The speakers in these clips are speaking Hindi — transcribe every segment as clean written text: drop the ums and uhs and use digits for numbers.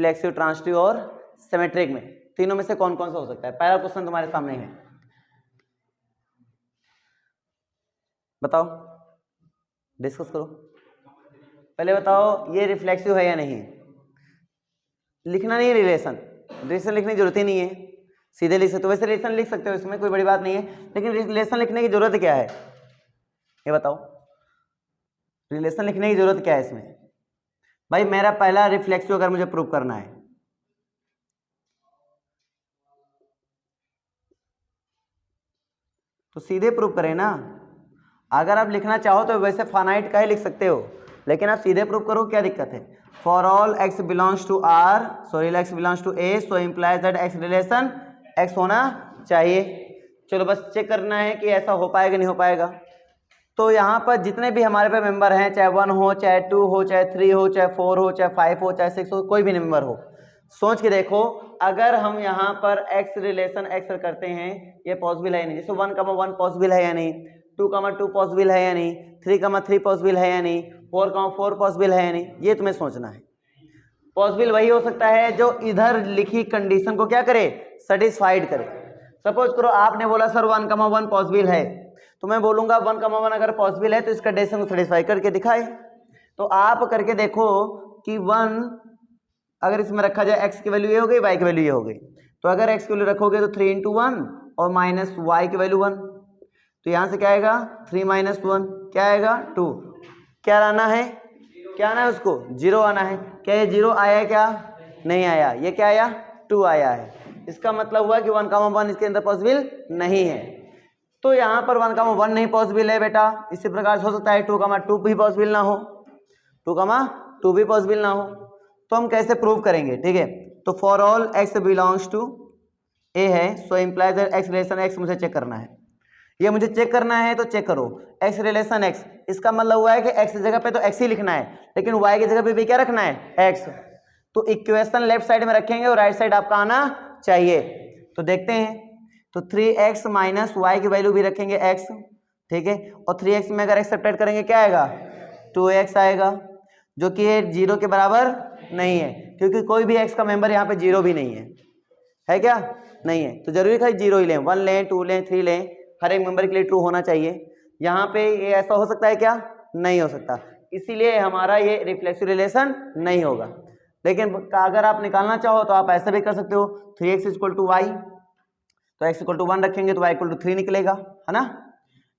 रिफ्लेक्सिव, ट्रांजिटिव और सिमेट्रिक में, तीनों में से कौन कौन सा हो सकता है? पहला क्वेश्चन तुम्हारे सामने है, बताओ, डिस्कस करो। पहले बताओ ये रिफ्लेक्सिव है या नहीं। लिखना नहीं है रिलेशन, रिलेशन लिखने की जरूरत ही नहीं है, सीधे लिख सकते हो। वैसे रिलेशन लिख सकते हो, इसमें कोई बड़ी बात नहीं है, लेकिन रिलेशन लिखने की जरूरत क्या है ये बताओ। रिलेशन लिखने की जरूरत क्या है इसमें? भाई मेरा पहला रिफ्लेक्सिव अगर मुझे प्रूव करना है, तो सीधे प्रूव करें ना। अगर आप लिखना चाहो तो वैसे फाइनाइट का ही लिख सकते हो, लेकिन आप सीधे प्रूव करो, क्या दिक्कत है? For all x belongs to r, sorry x belongs to a, so implies that x relation x होना चाहिए। चलो बस चेक करना है कि ऐसा हो पाएगा नहीं हो पाएगा। तो यहाँ पर जितने भी हमारे पे मेंबर हैं, चाहे 1 हो, चाहे 2 हो, चाहे 3 हो, चाहे 4 हो, चाहे 5 हो, चाहे 6 हो, कोई भी मेंबर हो, सोच के देखो, अगर हम यहाँ पर x रिलेशन x करते हैं, ये पॉसिबल है या नहीं? जैसे 1,1 पॉसिबल है या नहीं, 2,2 पॉसिबल है या नहीं, 3,3 पॉसिबल है या नहीं, 4,4 पॉसिबल है या नहीं, ये तुम्हें सोचना है। पॉसिबल वही हो सकता है जो इधर लिखी कंडीशन को क्या करे, सेटिस्फाइड करे। सपोज करो आपने बोला सर 1,1 पॉसिबल है, तो मैं बोलूंगा 1,1 अगर पॉसिबल है तो इस कंडीशन को सेटिस्फाई करके दिखाए। तो आप करके देखो कि 1 अगर इसमें रखा जाए, x की वैल्यू ये हो गई, y की वैल्यू ये हो गई, तो अगर x की वैल्यू रखोगे तो 3 × 1 और माइनस y की वैल्यू 1, तो यहाँ से क्या आएगा 3 - 1 क्या आएगा 2, क्या आना है, क्या आना है उसको 0 आना है। क्या ये 0 आया क्या? नहीं आया। ये क्या आया 2 आया है। इसका मतलब हुआ कि 1,1 इसके अंदर पॉसिबल नहीं है। तो यहाँ पर 1,1 नहीं पॉसिबल है बेटा। इसी प्रकार से हो सकता है 2,2 भी पॉसिबल ना हो, 2,2 भी पॉसिबल ना हो। तो हम कैसे प्रूव करेंगे? ठीक है, तो for all x belongs to a है, so implies that x relation x मुझे चेक करना है। ये मुझे चेक करना है तो चेक करो, x रिलेशन x, इसका मतलब हुआ है कि x की जगह पे तो x ही लिखना है, लेकिन y की जगह पे भी क्या रखना है x। तो इक्वेशन लेफ्ट साइड में रखेंगे और राइट साइड आपका आना चाहिए। तो देखते हैं, तो 3x माइनस y की वैल्यू भी रखेंगे x, ठीक है, और 3x में अगर x सब्ट्रैक्ट करेंगे क्या आएगा 2x आएगा, जो कि 0 के बराबर नहीं है, क्योंकि कोई भी x का मेंबर यहाँ पे 0 भी नहीं है क्या? नहीं है। तो जरूरी था 0 ही लें, 1 लें, 2 लें, 3 लें, हर एक मेंबर के लिए ट्रू होना चाहिए। यहाँ पे ये ऐसा हो सकता है क्या? नहीं हो सकता, इसीलिए हमारा ये रिफ्लेक्सिव रिलेशन नहीं होगा। लेकिन अगर आप निकालना चाहो तो आप ऐसा भी कर सकते हो, 3x = y, तो x = 1 रखेंगे तो y = 3 निकलेगा, है ना।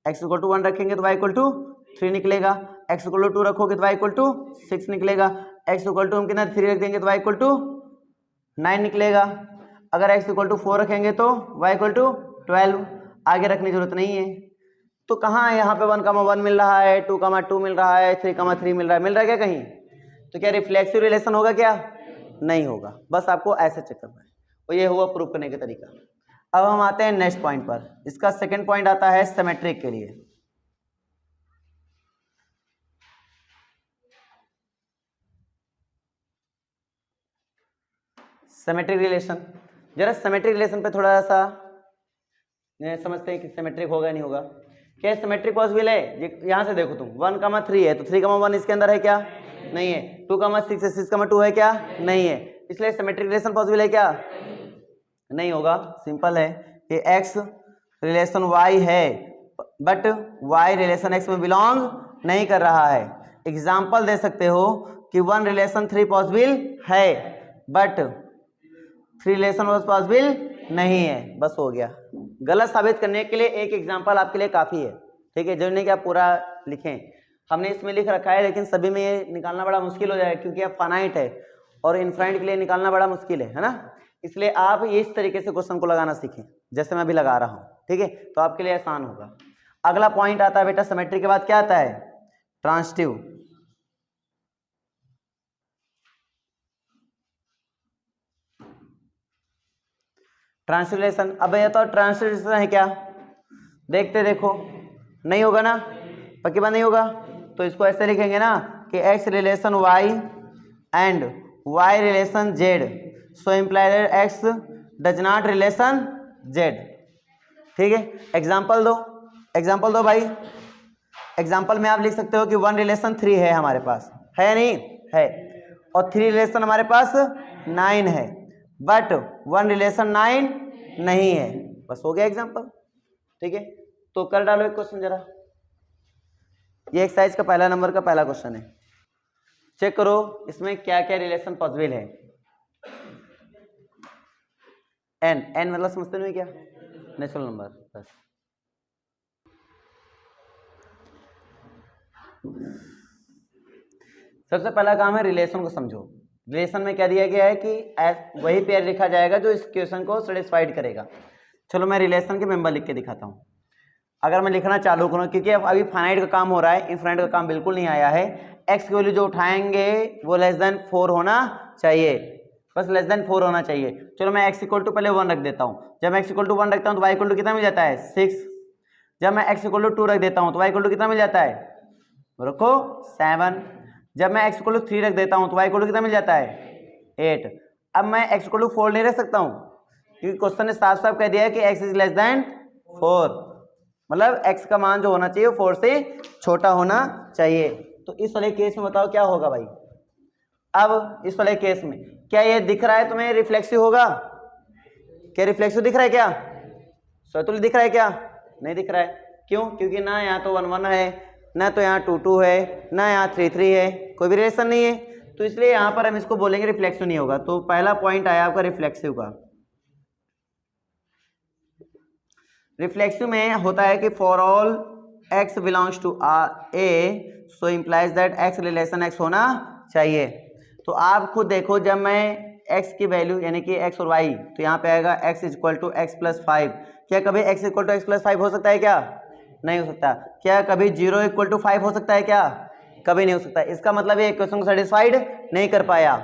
x = 1 रखेंगे तो y = 3 निकलेगा, x = 2 रखोगे तो y = 6 निकलेगा, x = हम कितना 3 रख देंगे तो y = 9 निकलेगा। अगर x = 4 रखेंगे तो y = 12, आगे रखने की जरूरत नहीं है। तो कहाँ यहाँ पे 1,1 मिल रहा है, 2,2 मिल रहा है, 3,3 मिल रहा है क्या कहीं? तो क्या रिफ्लेक्सिव रिलेशन होगा क्या? नहीं होगा। बस आपको ऐसे चेक करना है, और ये हुआ प्रूफ करने का तरीका। अब हम आते हैं नेक्स्ट पॉइंट पर। इसका सेकंड पॉइंट आता है सिमेट्रिक के लिए। सिमेट्रिक रिलेशन, जरा सिमेट्रिक रिलेशन पे थोड़ा सा समझते हैं कि सिमेट्रिक होगा या नहीं होगा। क्या सिमेट्रिक पॉसिबल है? यहाँ से देखो तुम 1,3 है तो 3,1 इसके अंदर है क्या? नहीं है। 2,6 है, 6,2 है क्या? नहीं है। इसलिए सिमेट्रिक रिलेशन पॉसिबल है क्या? नहीं होगा। सिंपल है कि x रिलेशन y है, बट y रिलेशन x में बिलोंग नहीं कर रहा है। एग्जाम्पल दे सकते हो कि 1 रिलेशन 3 पॉसिबल है, बट 3 रिलेशन वाज पॉसिबल नहीं है। बस हो गया। गलत साबित करने के लिए एक एग्जाम्पल आपके लिए काफी है, ठीक है, जरूरी नहीं कि आप पूरा लिखें। हमने इसमें लिख रखा है, लेकिन सभी में ये निकालना बड़ा मुश्किल हो जाएगा, क्योंकि अब फाइनाइट है और इनफाइनाइट के लिए निकालना बड़ा मुश्किल है ना। इसलिए आप इस तरीके से क्वेश्चन को लगाना सीखें, जैसे मैं अभी लगा रहा हूँ, ठीक है, तो आपके लिए आसान होगा। अगला पॉइंट आता है बेटा, सिमेट्री के बाद क्या आता है? ट्रांजिटिव। ट्रांसलेशन। अब ये तो ट्रांसलेशन है क्या? देखते देखो, नहीं होगा ना, पक्की बात नहीं होगा। तो इसको ऐसे लिखेंगे ना कि x relation y and y relation z, so imply that x does not relation z। ठीक है, एग्जाम्पल दो, एग्जाम्पल दो भाई। एग्जाम्पल में आप लिख सकते हो कि 1 रिलेशन 3 है हमारे पास, है या नहीं है। और 3 रिलेशन हमारे पास 9 है, बट 1 रिलेशन 9 नहीं है। बस हो गया एग्जाम्पल। ठीक है, तो कर डालो एक क्वेश्चन जरा। ये एक्सरसाइज का पहला नंबर का पहला क्वेश्चन है। चेक करो इसमें क्या क्या रिलेशन पॉसिबल है। एन, एन मतलब समझते नहीं क्या, नेचुरल नंबर। बस सबसे पहला काम है रिलेशन को समझो। रिलेशन में क्या दिया गया है कि वही पेयर लिखा जाएगा जो इस क्वेश्चन को सेटिस्फाइड करेगा। चलो मैं रिलेशन के मेंबर लिख के दिखाता हूँ। अगर मैं लिखना चालू करूँ, क्योंकि अभी फाइनाइट का काम हो रहा है, इनफाइनाइट का काम बिल्कुल नहीं आया है। एक्स की वैल्यू जो उठाएंगे वो लेस देन 4 होना चाहिए, बस लेस देन 4 होना चाहिए। चलो मैं x इक्वल टू पहले 1 रख देता हूँ। जब मैं x इक्वल टू 1 रखता हूँ तो y इक्वल टू कितना मिल जाता है 6। जब मैं x इक्वल टू 2 रख देता हूँ तो y इक्वल टू कितना मिल जाता है, रखो 7। जब मैं x इक्वल टू 3 रख देता हूँ तो y इक्वल टू कितना मिल जाता है 8। अब मैं x इक्वल टू 4 नहीं रख सकता हूँ, क्योंकि क्वेश्चन ने साफ साफ कह दिया है कि x इज लेस देन 4, मतलब x का मान जो होना चाहिए 4 से छोटा होना चाहिए। तो इस वाले केस में बताओ क्या होगा भाई। अब इस वाले केस में क्या ये दिख रहा है तुम्हें रिफ्लेक्सिव होगा, क्या रिफ्लेक्सिव दिख रहा है, क्या स्वतुल्य दिख रहा है, क्या नहीं दिख रहा है। क्यों, क्योंकि ना यहाँ तो 1 1 है, ना तो यहाँ 2 2 है, ना यहाँ 3 3 है, कोई भी रिलेशन नहीं है, तो इसलिए यहाँ पर हम इसको बोलेंगे रिफ्लेक्सिव नहीं होगा। तो पहला पॉइंट आया आपका रिफ्लेक्सिव का। रिफ्लेक्सिव में होता है कि for all x belongs to A so implies that x relation x होना चाहिए। तो आप खुद देखो, जब मैं x की वैल्यू यानी कि x और y, तो यहाँ पे आएगा x equal to x plus 5। क्या कभी x equal to x plus 5 हो सकता है, क्या नहीं हो सकता। क्या कभी 0 इक्वल टू 5 हो सकता है, क्या कभी नहीं हो सकता। इसका मतलब ये क्वेश्चन को सेटिस्फाइड नहीं कर पाया,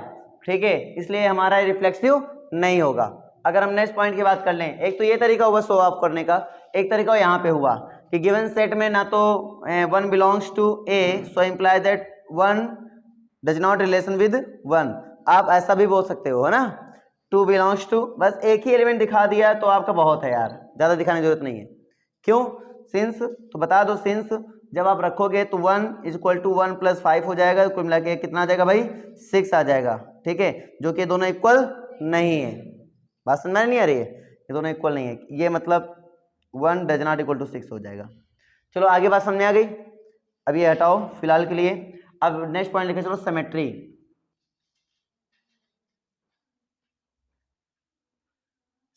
ठीक है, इसलिए हमारा रिफ्लेक्सिव नहीं होगा। अगर हम नेक्स्ट पॉइंट की बात कर लें, एक तो ये तरीका हुआ शो ऑफ करने का, एक तरीका यहाँ पे हुआ कि गिवन सेट में ना तो 1 belongs to A so imply that 1 does not relation with 1। आप ऐसा भी बोल सकते हो, है ना, 2 बिलोंग्स टू, बस एक ही एलिमेंट दिखा दिया तो आपका बहुत है यार, ज़्यादा दिखाने की जरूरत नहीं है। क्यों, सिंस, तो बता दो सिंस जब आप रखोगे तो 1 इक्वल टू 1 प्लस 5 हो जाएगा, कुल मिला के कितना आ जाएगा भाई 6 आ जाएगा, ठीक है, जो कि दोनों इक्वल नहीं है। बात समझ में नहीं आ रही है, ये दोनों इक्वल नहीं है, ये मतलब 1 डज नॉट इक्वल टू 6 हो जाएगा। चलो आगे बात समझ में आ गई, अब ये हटाओ फिलहाल के लिए। अब नेक्स्ट पॉइंट लिखे चलो सिमेट्री।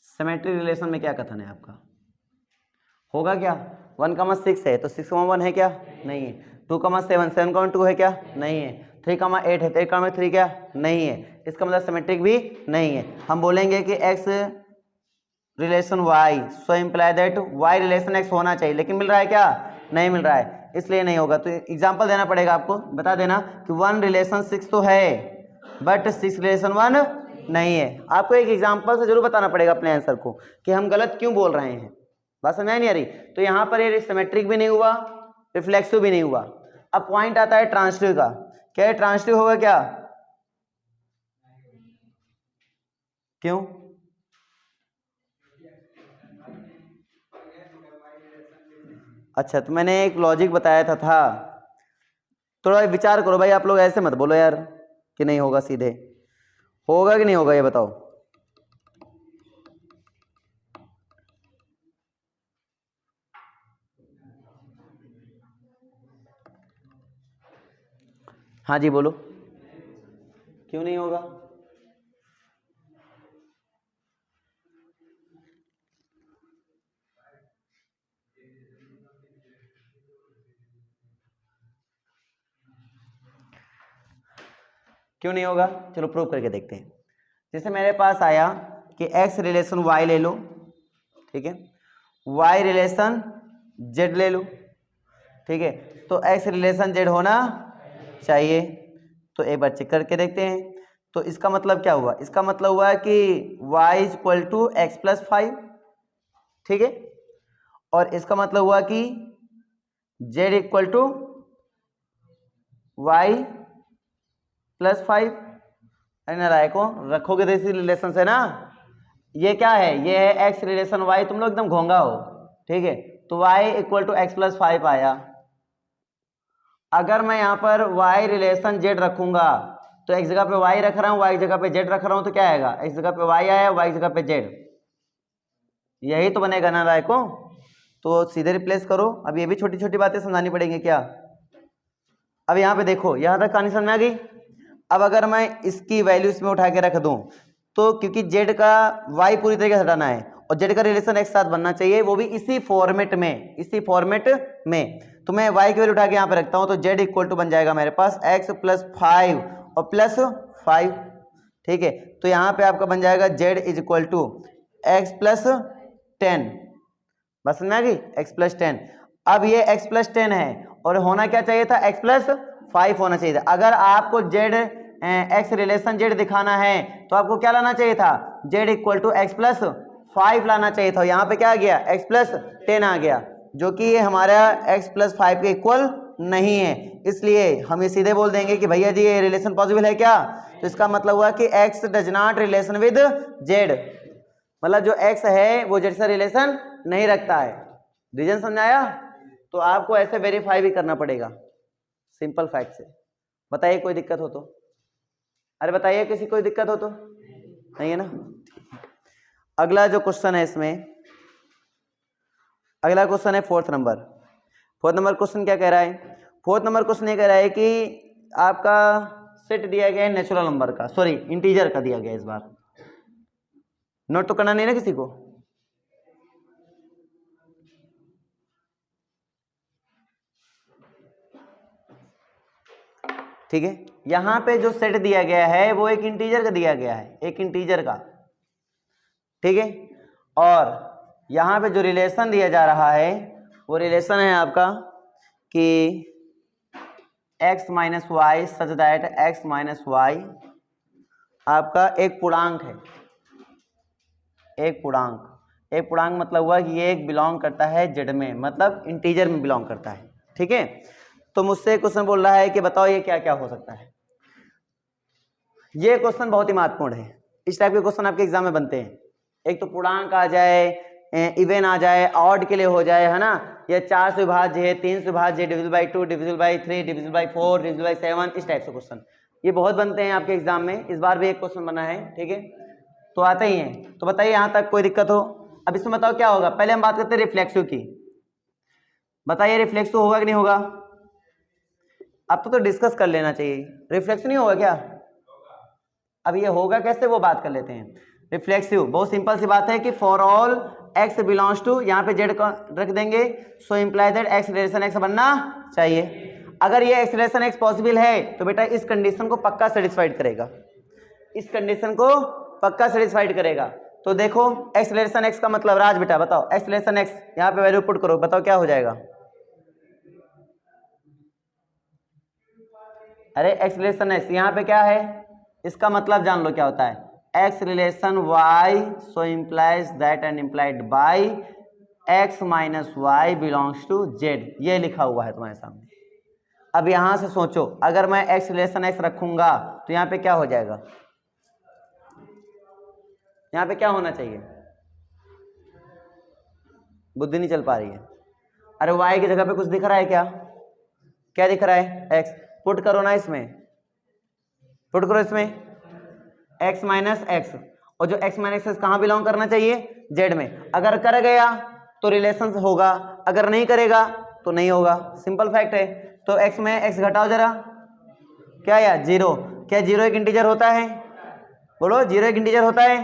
सिमेट्री रिलेशन में क्या कथन है आपका, होगा क्या, 1,6 है तो 6,1 है क्या, नहीं है। 2,7 7,2 है क्या, नहीं है। 3,8 है 3,3 क्या, नहीं है। इसका मतलब सिमेट्रिक भी नहीं है। हम बोलेंगे कि x relation y so imply that y relation x होना चाहिए, लेकिन मिल रहा है क्या, नहीं मिल रहा है, इसलिए नहीं होगा। तो एग्जांपल देना पड़ेगा आपको, बता देना कि 1 रिलेशन 6 तो है बट 6 रिलेशन 1 नहीं है। आपको एक एग्जांपल से जरूर बताना पड़ेगा अपने आंसर को कि हम गलत क्यों बोल रहे हैं। बात समझ नहीं आ रही, तो यहाँ पर ये सिमेट्रिक भी नहीं हुआ, रिफ्लेक्सिव भी नहीं हुआ। अब पॉइंट आता है ट्रांसिटिव का। क्या है ट्रांसिटिव होगा क्या, क्यों, अच्छा तो मैंने एक लॉजिक बताया था थोड़ा विचार करो भाई, आप लोग ऐसे मत बोलो यार कि नहीं होगा, सीधे होगा कि नहीं होगा ये बताओ। हाँ जी बोलो, क्यों नहीं होगा, क्यों नहीं होगा, चलो प्रूव करके देखते हैं। जैसे मेरे पास आया कि x रिलेशन y ले लो, ठीक है, y रिलेशन z ले लो, ठीक है, तो x रिलेशन z होना चाहिए। तो एक बार चेक करके देखते हैं। तो इसका मतलब क्या हुआ, इसका मतलब हुआ कि y is equal to x plus 5, ठीक है, और इसका मतलब हुआ कि z equal to y plus 5। नारायको रखोगे तो इसी रिलेशन से ना, ये क्या है, ये है एक्स रिलेशन वाई, तुम लोग एकदम घोंगा हो, ठीक है, तो y equal to x plus 5 आया। अगर मैं यहाँ पर y रिलेशन z रखूंगा तो x जगह पे y रख रहा हूँ, y जगह पे z रख रहा हूँ, तो क्या आएगा, x जगह पे y आया, y जगह पे z, यही तो बनेगा ना राय को। तो सीधे रिप्लेस करो। अब ये भी छोटी छोटी बातें समझानी पड़ेंगी क्या। अब यहाँ पे देखो, यहाँ तक कहानी समझ में आ गई। अब अगर मैं इसकी वैल्यू इसमें उठा के रख दूं, तो क्योंकि z का y पूरी तरीके से हटाना है और z का रिलेशन x साथ बनना चाहिए, वो भी इसी फॉर्मेट में, तो मैं y की वैल्यू उठा के यहाँ पे रखता हूँ, तो z इक्वल टू बन जाएगा मेरे पास x प्लस 5 और प्लस 5, ठीक है। तो यहाँ पे आपका बन जाएगा z is equal to x plus 10, बस समझ में आ गई, x प्लस 10। अब ये x प्लस 10 है और होना क्या चाहिए था, x प्लस 5 होना चाहिए था। अगर आपको z x रिलेशन z दिखाना है तो आपको क्या लाना चाहिए था, z equal to x plus 5 लाना चाहिए था। यहाँ पे क्या आ गया, x प्लस 10 आ गया, जो कि ये हमारा x प्लस 5 के इक्वल नहीं है। इसलिए हम ये सीधे बोल देंगे कि भैया जी ये रिलेशन पॉसिबल है क्या। तो इसका मतलब हुआ कि x does not relation with z, मतलब जो x है वो z से रिलेशन नहीं रखता है। रीजन समझाया। तो आपको ऐसे वेरीफाई भी करना पड़ेगा सिंपल फैक्ट से। बताइए कोई दिक्कत हो तो, अरे बताइए किसी कोई दिक्कत हो तो, नहीं है ना। अगला जो क्वेश्चन है इसमें, अगला क्वेश्चन है फोर्थ नंबर क्वेश्चन क्या कह रहा है। फोर्थ नंबर क्वेश्चन ये कह रहा है कि आपका सेट दिया गया है नेचुरल नंबर का, सॉरी इंटीजर का दिया गया है। इस बार नोट तो करना नहीं ना किसी को। ठीक है, यहां पे जो सेट दिया गया है वो एक इंटीजर का दिया गया है, एक इंटीजर का, ठीक है। और यहां पे जो रिलेशन दिया जा रहा है वो रिलेशन है आपका कि x minus y such that x minus y आपका एक पूर्णांक है। एक पूर्णांक मतलब हुआ कि ये एक बिलोंग करता है जेड में, मतलब इंटीजर में बिलोंग करता है, ठीक है। तो मुझसे क्वेश्चन बोल रहा है कि बताओ ये क्या क्या हो सकता है। ये क्वेश्चन बहुत ही महत्वपूर्ण है। इस टाइप के क्वेश्चन आपके एग्जाम में बनते हैं। एक तो पूर्णांक आ जाए, इवन आ जाए, ऑड के लिए हो जाए, है ना, या 4 से विभाज्य है, 3 से विभाज्य, divisible by 2, divisible by 3, divisible by 4, divisible by 7, इस टाइप से क्वेश्चन ये बहुत बनते हैं आपके एग्जाम में। इस बार भी एक क्वेश्चन बना है, ठीक है, तो आते ही हैं। तो बताइए यहाँ तक कोई दिक्कत हो। अब इसमें बताओ क्या होगा। पहले हम बात करते हैं रिफ्लेक्सिव की। बताइए रिफ्लेक्सिव होगा कि नहीं होगा। अब तो डिस्कस कर लेना चाहिए। रिफ्लेक्सिव नहीं होगा क्या। अब ये होगा कैसे वो बात कर लेते हैं। रिफ्लेक्सिव बहुत सिंपल सी बात है कि for all x belongs to, यहाँ पे z रख देंगे, so imply that x relation x बनना चाहिए। अगर ये x रिलेशन x पॉसिबल है तो बेटा इस कंडीशन को पक्का सेटिस्फाइड करेगा, इस कंडीशन को पक्का सेटिस्फाइड करेगा। तो देखो x रिलेशन x का मतलब, राज बेटा बताओ x रिलेशन x, यहाँ पे वैल्यू पुट करो, बताओ क्या हो जाएगा। अरे x रिलेशन x यहाँ पे क्या है, इसका मतलब जान लो क्या होता है, x relation y so implies that and implied by x minus y belongs to z, ये लिखा हुआ है तुम्हारे सामने। अब यहां से सोचो, अगर मैं x रिलेशन x रखूंगा तो यहाँ पे क्या हो जाएगा, यहाँ पे क्या होना चाहिए, बुद्धि नहीं चल पा रही है। अरे y की जगह पे कुछ दिख रहा है क्या, क्या दिख रहा है, x, पुट करो ना इसमें, पुट करो इसमें x माइनस एक्स, और जो x माइनस एक्स कहाँ बिलोंग करना चाहिए, z में। अगर कर गया तो रिलेशन होगा, अगर नहीं करेगा तो नहीं होगा, सिंपल फैक्ट है। तो x में x घटाओ जरा, क्या यार जीरो, क्या जीरो एक इंटीजर होता है, बोलो जीरो एक इंटीजर होता है,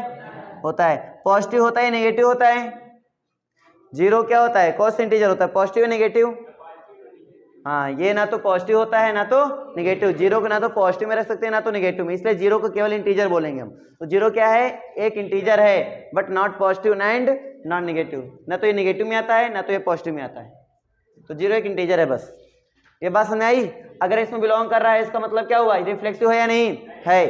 होता है। पॉजिटिव होता है नेगेटिव होता है, जीरो क्या होता है, कौन सा इंटीजर होता है, पॉजिटिव नेगेटिव, हाँ ये ना तो पॉजिटिव होता है ना तो नेगेटिव, जीरो को ना तो पॉजिटिव में रख सकते हैं ना तो नेगेटिव में, इसलिए जीरो को केवल इंटीजर बोलेंगे हम। तो जीरो क्या है, एक इंटीजर है, but not positive and not negative, ना तो ये नेगेटिव में आता है ना तो ये पॉजिटिव में आता है। तो जीरो एक इंटीजर है, बस ये बात समझ आई। अगर इसमें बिलोंग कर रहा है इसका मतलब क्या हुआ, रिफ्लेक्सिव है या नहीं है।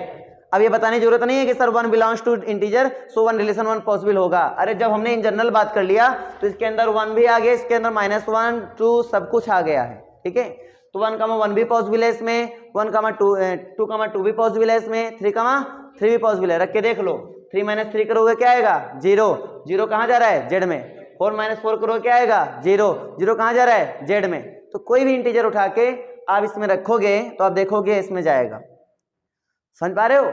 अब ये बताने की जरूरत नहीं है कि sir one belongs to integer so one relation one possible होगा। अरे जब हमने इन जनरल बात कर लिया तो इसके अंदर वन भी आ गया, इसके अंदर -1 2 सब कुछ आ गया है, ठीक है। तो 1, 1 भी पॉसिबल है इसमें, 1, 2, 2 भी पॉसिबल है इसमें, 3, 3 भी पॉसिबल है। रख के देख लो, 3 - 3 करोगे क्या आएगा, जीरो, जीरो कहाँ जा रहा है, जेड में। 4 - 4 करोगे क्या आएगा, जीरो, जीरो कहाँ जा रहा है, जेड में। तो कोई भी इंटीजर उठा के आप इसमें रखोगे तो आप देखोगे इसमें जाएगा। समझ पा रहे हो?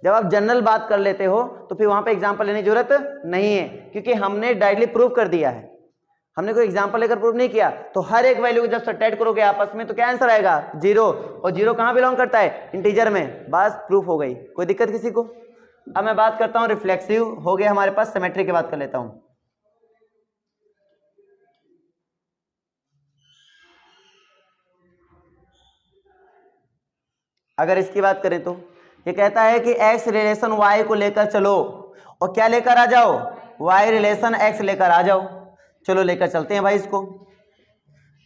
जब आप जनरल बात कर लेते हो तो फिर वहां पे एग्जांपल लेने की जरूरत नहीं है, क्योंकि हमने डायरेक्टली प्रूव कर दिया है, हमने कोई एग्जांपल लेकर प्रूव नहीं किया। तो हर एक वैल्यू को जब सब्ट्रैक्ट करोगे आपस में तो क्या आंसर आएगा? 0। और 0 कहां बिलोंग करता है? इंटीजर में। बस प्रूफ हो गई, कोई दिक्कत किसी को? अब मैं बात करता हूं रिफ्लेक्सिव हो गया हमारे पास, सिमेट्री की बात कर लेता हूं। अगर इसकी बात करें तो ये कहता है कि x रिलेशन y को लेकर चलो, और क्या लेकर आ जाओ? y रिलेशन x लेकर आ जाओ। चलो लेकर चलते हैं भाई इसको।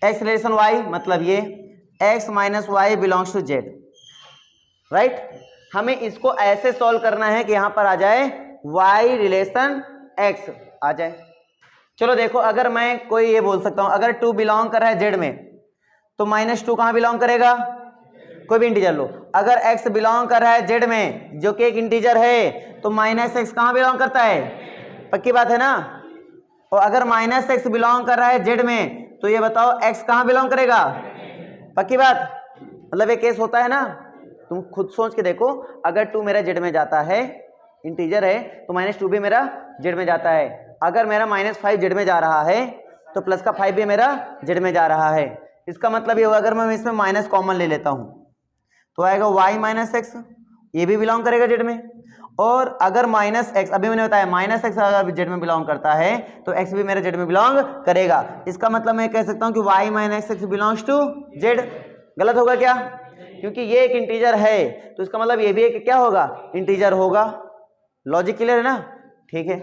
x रिलेशन y मतलब ये x minus y belongs to z, right. हमें इसको ऐसे सॉल्व करना है कि यहां पर आ जाए y रिलेशन x आ जाए। चलो देखो, अगर मैं कोई ये बोल सकता हूं, अगर 2 बिलोंग कर रहा है z में तो -2 कहां बिलोंग करेगा? कोई भी इंटीजर लो। अगर x बिलोंग कर रहा है z में जो कि एक इंटीजर है तो -x कहां बिलोंग करता है? पक्की बात है ना? और अगर -x बिलोंग कर रहा है z में तो ये बताओ x कहां बिलोंग करेगा? पक्की बात? मतलब ये केस होता है ना, तुम खुद सोच के देखो, अगर 2 मेरा z में जाता है, इंटीजर है, तो -2 भी मेरा z में जाता है। अगर मेरा -5 z में जा रहा है तो प्लस का 5 भी मेरा z में जा रहा है। इसका मतलब ये होगा, अगर मैं इसमें माइनस कॉमन ले लेता हूं तो आएगा y माइनस एक्स, ये भी बिलोंग करेगा z में। और अगर -x, अभी मैंने बताया -x अगर z में बिलोंग करता है तो x भी मेरे z में बिलोंग करेगा। इसका मतलब मैं कह सकता हूं कि y minus x belongs to z। गलत होगा क्या? क्योंकि ये एक इंटीजर है तो इसका मतलब ये भी एक क्या होगा? इंटीजर होगा। लॉजिक क्लियर है ना? ठीक है।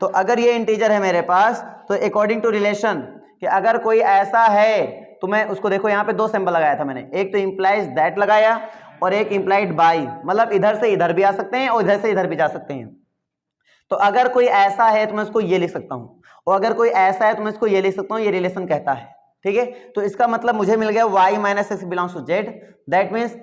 तो अगर ये इंटीजर है मेरे पास तो अकॉर्डिंग टू रिलेशन कि अगर कोई ऐसा है तो मैं उसको, देखो यहाँ पे 2 सिंबल लगाया था मैंने, एक तो इंप्लाइज दैट लगाया और एक इंप्लाइड बाई, मतलब इधर से इधर भी आ सकते हैं और इधर से इधर भी जा सकते हैं। तो अगर कोई ऐसा है तो मैं उसको ये लिख सकता हूं, और अगर कोई ऐसा है तो मैं इसको ये लिख सकता हूं, ये रिलेशन कहता है। ठीक है, तो इसका मतलब मुझे मिल गया y minus x belongs to z, that means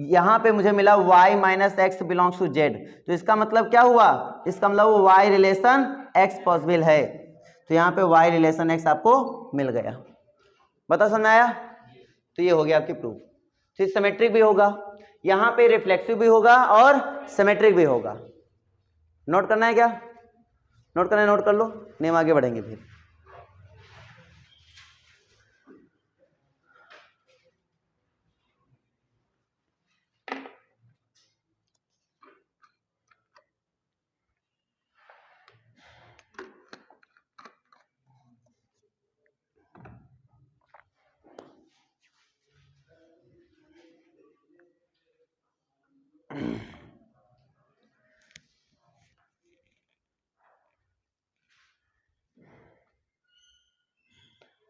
यहां पे मुझे मिला y minus x belongs to z. तो इसका मतलब क्या हुआ? इसका मतलब y रिलेशन x पॉसिबल है। तो यहाँ पे y रिलेशन x आपको मिल गया। बता समझ आया? तो ये हो गया आपकी प्रूफ। फिर सिमेट्रिक भी होगा, यहाँ पे रिफ्लेक्सिव भी होगा और सिमेट्रिक भी होगा। नोट करना है क्या? नोट करना है, नोट कर लो, नहीं हम आगे बढ़ेंगे फिर।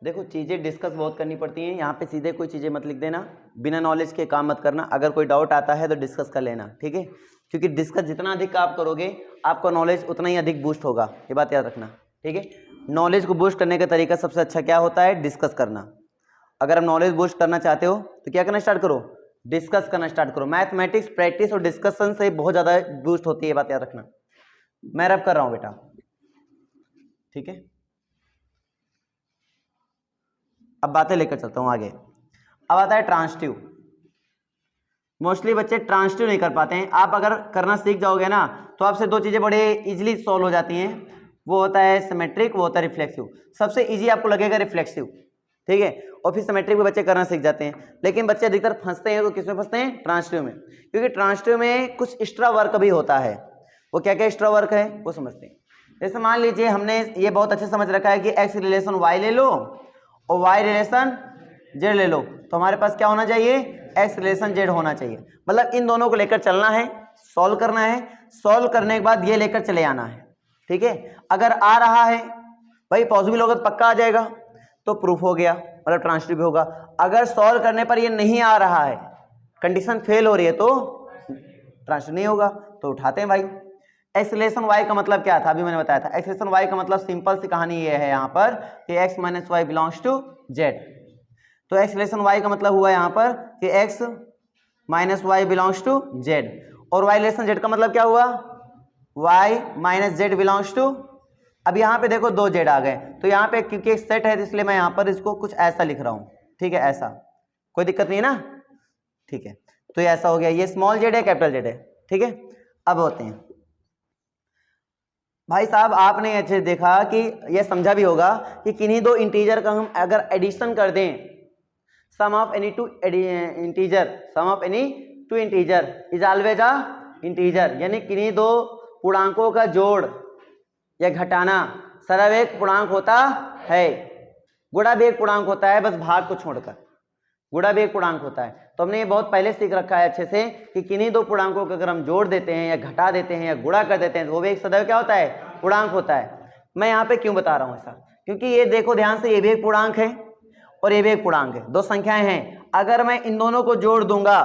देखो, चीज़ें डिस्कस बहुत करनी पड़ती हैं, यहाँ पे सीधे कोई चीज़ें मत लिख देना, बिना नॉलेज के काम मत करना। अगर कोई डाउट आता है तो डिस्कस कर लेना, ठीक है? क्योंकि डिस्कस जितना अधिक आप करोगे आपका नॉलेज उतना ही अधिक बूस्ट होगा, ये बात याद रखना, ठीक है? नॉलेज को बूस्ट करने का तरीका सबसे अच्छा क्या होता है? डिस्कस करना। अगर आप नॉलेज बूस्ट करना चाहते हो तो क्या करना स्टार्ट करो? डिस्कस करना स्टार्ट करो। मैथमेटिक्स प्रैक्टिस और डिस्कशन से बहुत ज़्यादा बूस्ट होती है, ये बात याद रखना। मैं रब कर रहा हूँ बेटा, ठीक है? अब बातें लेकर चलता हूं आगे। अब आता है ट्रांसटिव। मोस्टली बच्चे ट्रांसटिव नहीं कर पाते हैं। आप अगर करना सीख जाओगे ना तो आपसे 2 चीज़ें बड़े इजीली सॉल्व हो जाती हैं, वो होता है सिमेट्रिक, वो होता है रिफ्लेक्सिव। सबसे इजी आपको लगेगा रिफ्लेक्सिव, ठीक है? और फिर सिमेट्रिक भी बच्चे करना सीख जाते हैं, लेकिन बच्चे अधिकतर फंसते हैं तो किस में फंसते हैं? ट्रांसटिव में। क्योंकि ट्रांसटिव में कुछ एक्स्ट्रा वर्क भी होता है। वो क्या क्या एक्स्ट्रा वर्क है वो समझते हैं। जैसे मान लीजिए हमने ये बहुत अच्छे समझ रखा है कि एक्स रिलेशन वाई ले लो और y रिलेशन z ले लो, तो हमारे पास क्या होना चाहिए? x रिलेशन z होना चाहिए। मतलब इन दोनों को लेकर चलना है, सॉल्व करना है, सॉल्व करने के बाद ये लेकर चले आना है, ठीक है? अगर आ रहा है भाई पॉसिबल होगा तो पक्का आ जाएगा तो प्रूफ हो गया, मतलब ट्रांसटिव भी होगा। अगर सॉल्व करने पर ये नहीं आ रहा है, कंडीशन फेल हो रही है, तो ट्रांसटिव नहीं होगा, तो उठाते हैं भाई। एक्स रिलेशन वाई का मतलब क्या था? अभी मैंने बताया था। एक्स रिलेशन वाई का मतलब सिंपल सी कहानी ये है यहाँ पर कि x minus y belongs to z. तो एक्स रिलेशन वाई का मतलब हुआ यहाँ पर कि x minus y belongs to z, और वाई रिलेशन जेड का मतलब क्या हुआ? Y minus z belongs to. अब यहाँ पे देखो 2 जेड आ गए, तो यहाँ पे क्योंकि एक सेट है इसलिए मैं यहाँ पर इसको कुछ ऐसा लिख रहा हूँ, ठीक है? ऐसा कोई दिक्कत नहीं है ना, ठीक है? तो ये ऐसा हो गया, ये स्मॉल जेड है कैपिटल जेड है, ठीक है, अब होते हैं भाई साहब, आपने अच्छे देखा कि यह समझा भी होगा कि किन्हीं दो इंटीजर का हम अगर एडिशन कर दें, sum of any two integer, sum of any two integer is always a integer, यानी किन्हीं दो पूर्णांकों का जोड़ या घटाना सदैव एक पूर्णांक होता है। गुणा भी एक पूर्णांक होता है, बस भाग को छोड़कर गुणा भी एक पूर्णांक होता है। तो हमने ये बहुत पहले सीख रखा है अच्छे से कि किन्हीं दो पूर्णांकों को अगर हम जोड़ देते हैं या घटा देते हैं या गुणा कर देते हैं तो वो भी एक सदैव क्या होता है, पूर्णांक होता है। मैं यहाँ पे क्यों बता रहा हूँ ऐसा, क्योंकि ये देखो ध्यान से, ये भी एक पूर्णांक है और ये भी एक पूर्णांक है, दो संख्याएं हैं। अगर मैं इन दोनों को जोड़ दूंगा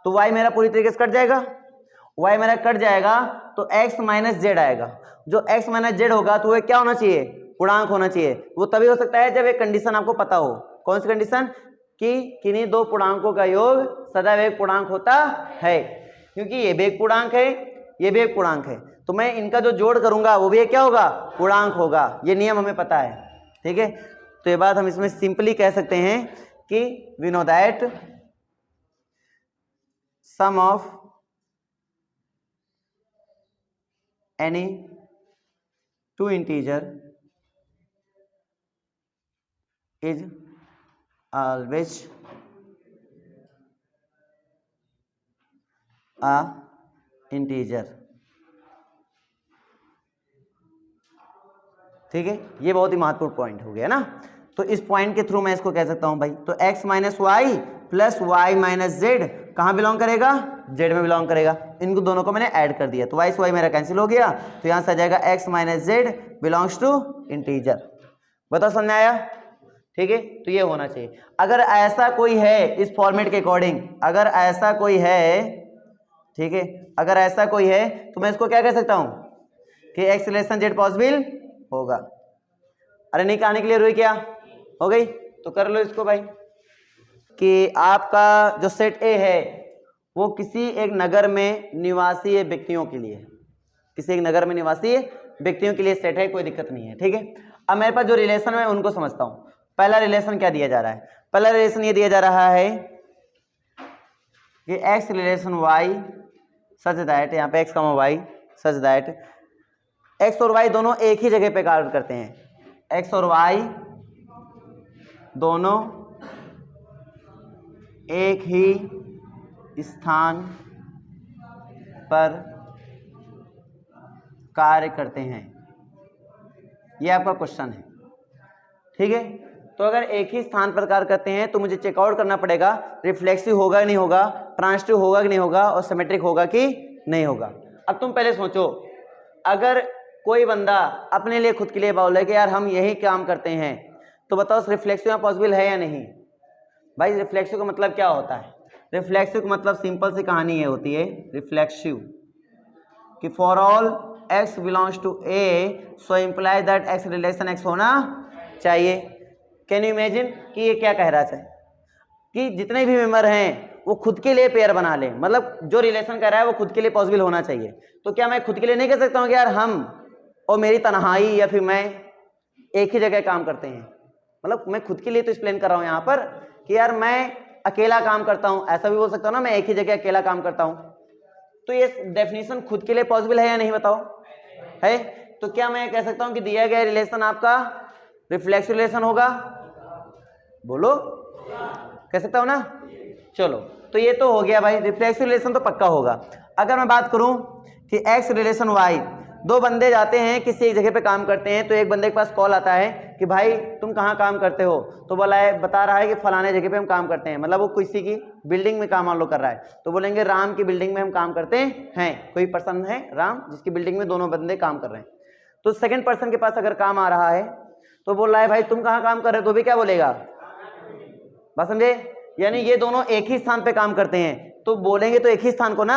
तो y मेरा पूरी तरीके से कट जाएगा, y मेरा कट जाएगा तो x माइनस जेड आएगा। जो x माइनस जेड होगा तो वो क्या होना चाहिए, पूर्णांक होना चाहिए। वो तभी हो सकता है जब एक कंडीशन आपको पता हो। कौन सी कंडीशन, कि किन्हीं दो पूर्णांकों का योग सदैव एक पूर्णांक होता है, क्योंकि ये भी एक पूर्णांक है, ये भी एक पूर्णांक है, तो मैं इनका जो जोड़ करूंगा वो भी क्या होगा, पूर्णांक होगा। ये नियम हमें पता है, ठीक है। तो ये बात हम इसमें सिंपली कह सकते हैं कि we know that sum of any two integer is always a integer. ठीक है, ये बहुत ही महत्वपूर्ण पॉइंट हो गया ना। तो इस पॉइंट के थ्रू मैं इसको कह सकता हूं भाई, तो x minus y plus y minus z कहां बिलोंग करेगा, जेड में बिलोंग करेगा। इनको दोनों को मैंने ऐड कर दिया तो वाई से वाई मेरा कैंसिल हो गया, तो यहां से आ जाएगा x minus z belongs to integer. बताओ समझ में आया, ठीक है। तो ये होना चाहिए। अगर ऐसा कोई है इस फॉर्मेट के अकॉर्डिंग, अगर ऐसा कोई है, ठीक है, अगर ऐसा कोई है तो मैं इसको क्या कह सकता हूं कि x रिलेशन जेड पॉसिबल होगा। अरे नहीं कहने के लिए रुई क्या हो गई, तो कर लो इसको भाई, कि आपका जो सेट ए है वो किसी एक नगर में निवासी व्यक्तियों के लिए, किसी एक नगर में निवासी व्यक्तियों के लिए सेट है, कोई दिक्कत नहीं है, ठीक है। अब मेरे पास जो रिलेशन है उनको समझता हूं। पहला रिलेशन क्या दिया जा रहा है, पहला रिलेशन ये दिया जा रहा है कि x relation y such that, यहाँ पे x कमा y सच दैट x और y दोनों एक ही जगह पे कार्य करते हैं। x और y दोनों एक ही स्थान पर कार्य करते हैं, ये आपका क्वेश्चन है, ठीक है। तो अगर एक ही स्थान पर कार्य करते हैं तो मुझे चेकआउट करना पड़ेगा रिफ्लेक्सिव होगा कि नहीं होगा, ट्रांजिटिव होगा कि नहीं होगा, और सिमेट्रिक होगा कि नहीं होगा। अब तुम पहले सोचो, अगर कोई बंदा अपने लिए खुद के लिए बोले कि यार हम यही काम करते हैं, तो बताओ रिफ्लेक्सिव यहाँ पॉसिबल है या नहीं। भाई रिफ्लेक्सिव का मतलब क्या होता है, रिफ्लेक्सिव का मतलब सिंपल सी कहानी ये होती है रिफ्लेक्सिव कि for all x belongs to a so implies that x relation x होना चाहिए। कैन यू इमेजिन कि ये क्या कह रहा है कि जितने भी मेंबर हैं वो खुद के लिए पेयर बना लें, मतलब जो रिलेशन कर रहा है वो खुद के लिए पॉसिबल होना चाहिए। तो क्या मैं खुद के लिए नहीं कह सकता हूँ कि यार हम और मेरी तन्हाई या फिर मैं एक ही जगह काम करते हैं, मतलब मैं खुद के लिए तो एक्सप्लेन कर रहा हूँ यहाँ पर कि यार मैं अकेला काम करता हूँ, ऐसा भी बोल सकता हूँ ना, मैं एक ही जगह अकेला काम करता हूँ। तो ये डेफिनेशन खुद के लिए पॉसिबल है या नहीं बताओ, है। तो क्या मैं कह सकता हूँ कि दिया गया रिलेशन आपका रिफ्लेक्सिव रिलेशन होगा, बोलो, कह सकता हूँ ना। चलो, तो ये तो हो गया भाई, रिफ्लेक्सिव रिलेशन तो पक्का होगा। अगर मैं बात करूं कि x रिलेशन y, दो बंदे जाते हैं किसी एक जगह पे काम करते हैं, तो एक बंदे के पास कॉल आता है कि भाई तुम कहाँ काम करते हो, तो बोला है, बता रहा है कि फलाने जगह पे हम काम करते हैं, मतलब वो किसी की बिल्डिंग में काम मान लो कर रहा है, तो बोलेंगे राम की बिल्डिंग में हम काम करते हैं। कोई पर्सन है राम जिसकी बिल्डिंग में दोनों बंदे काम कर रहे हैं, तो सेकेंड पर्सन के पास अगर काम आ रहा है तो बोल रहा है भाई तुम कहाँ काम कर रहे हो, तो भी क्या बोलेगा, बात समझे, यानी ये दोनों एक ही स्थान पे काम करते हैं, तो बोलेंगे तो एक ही स्थान को ना,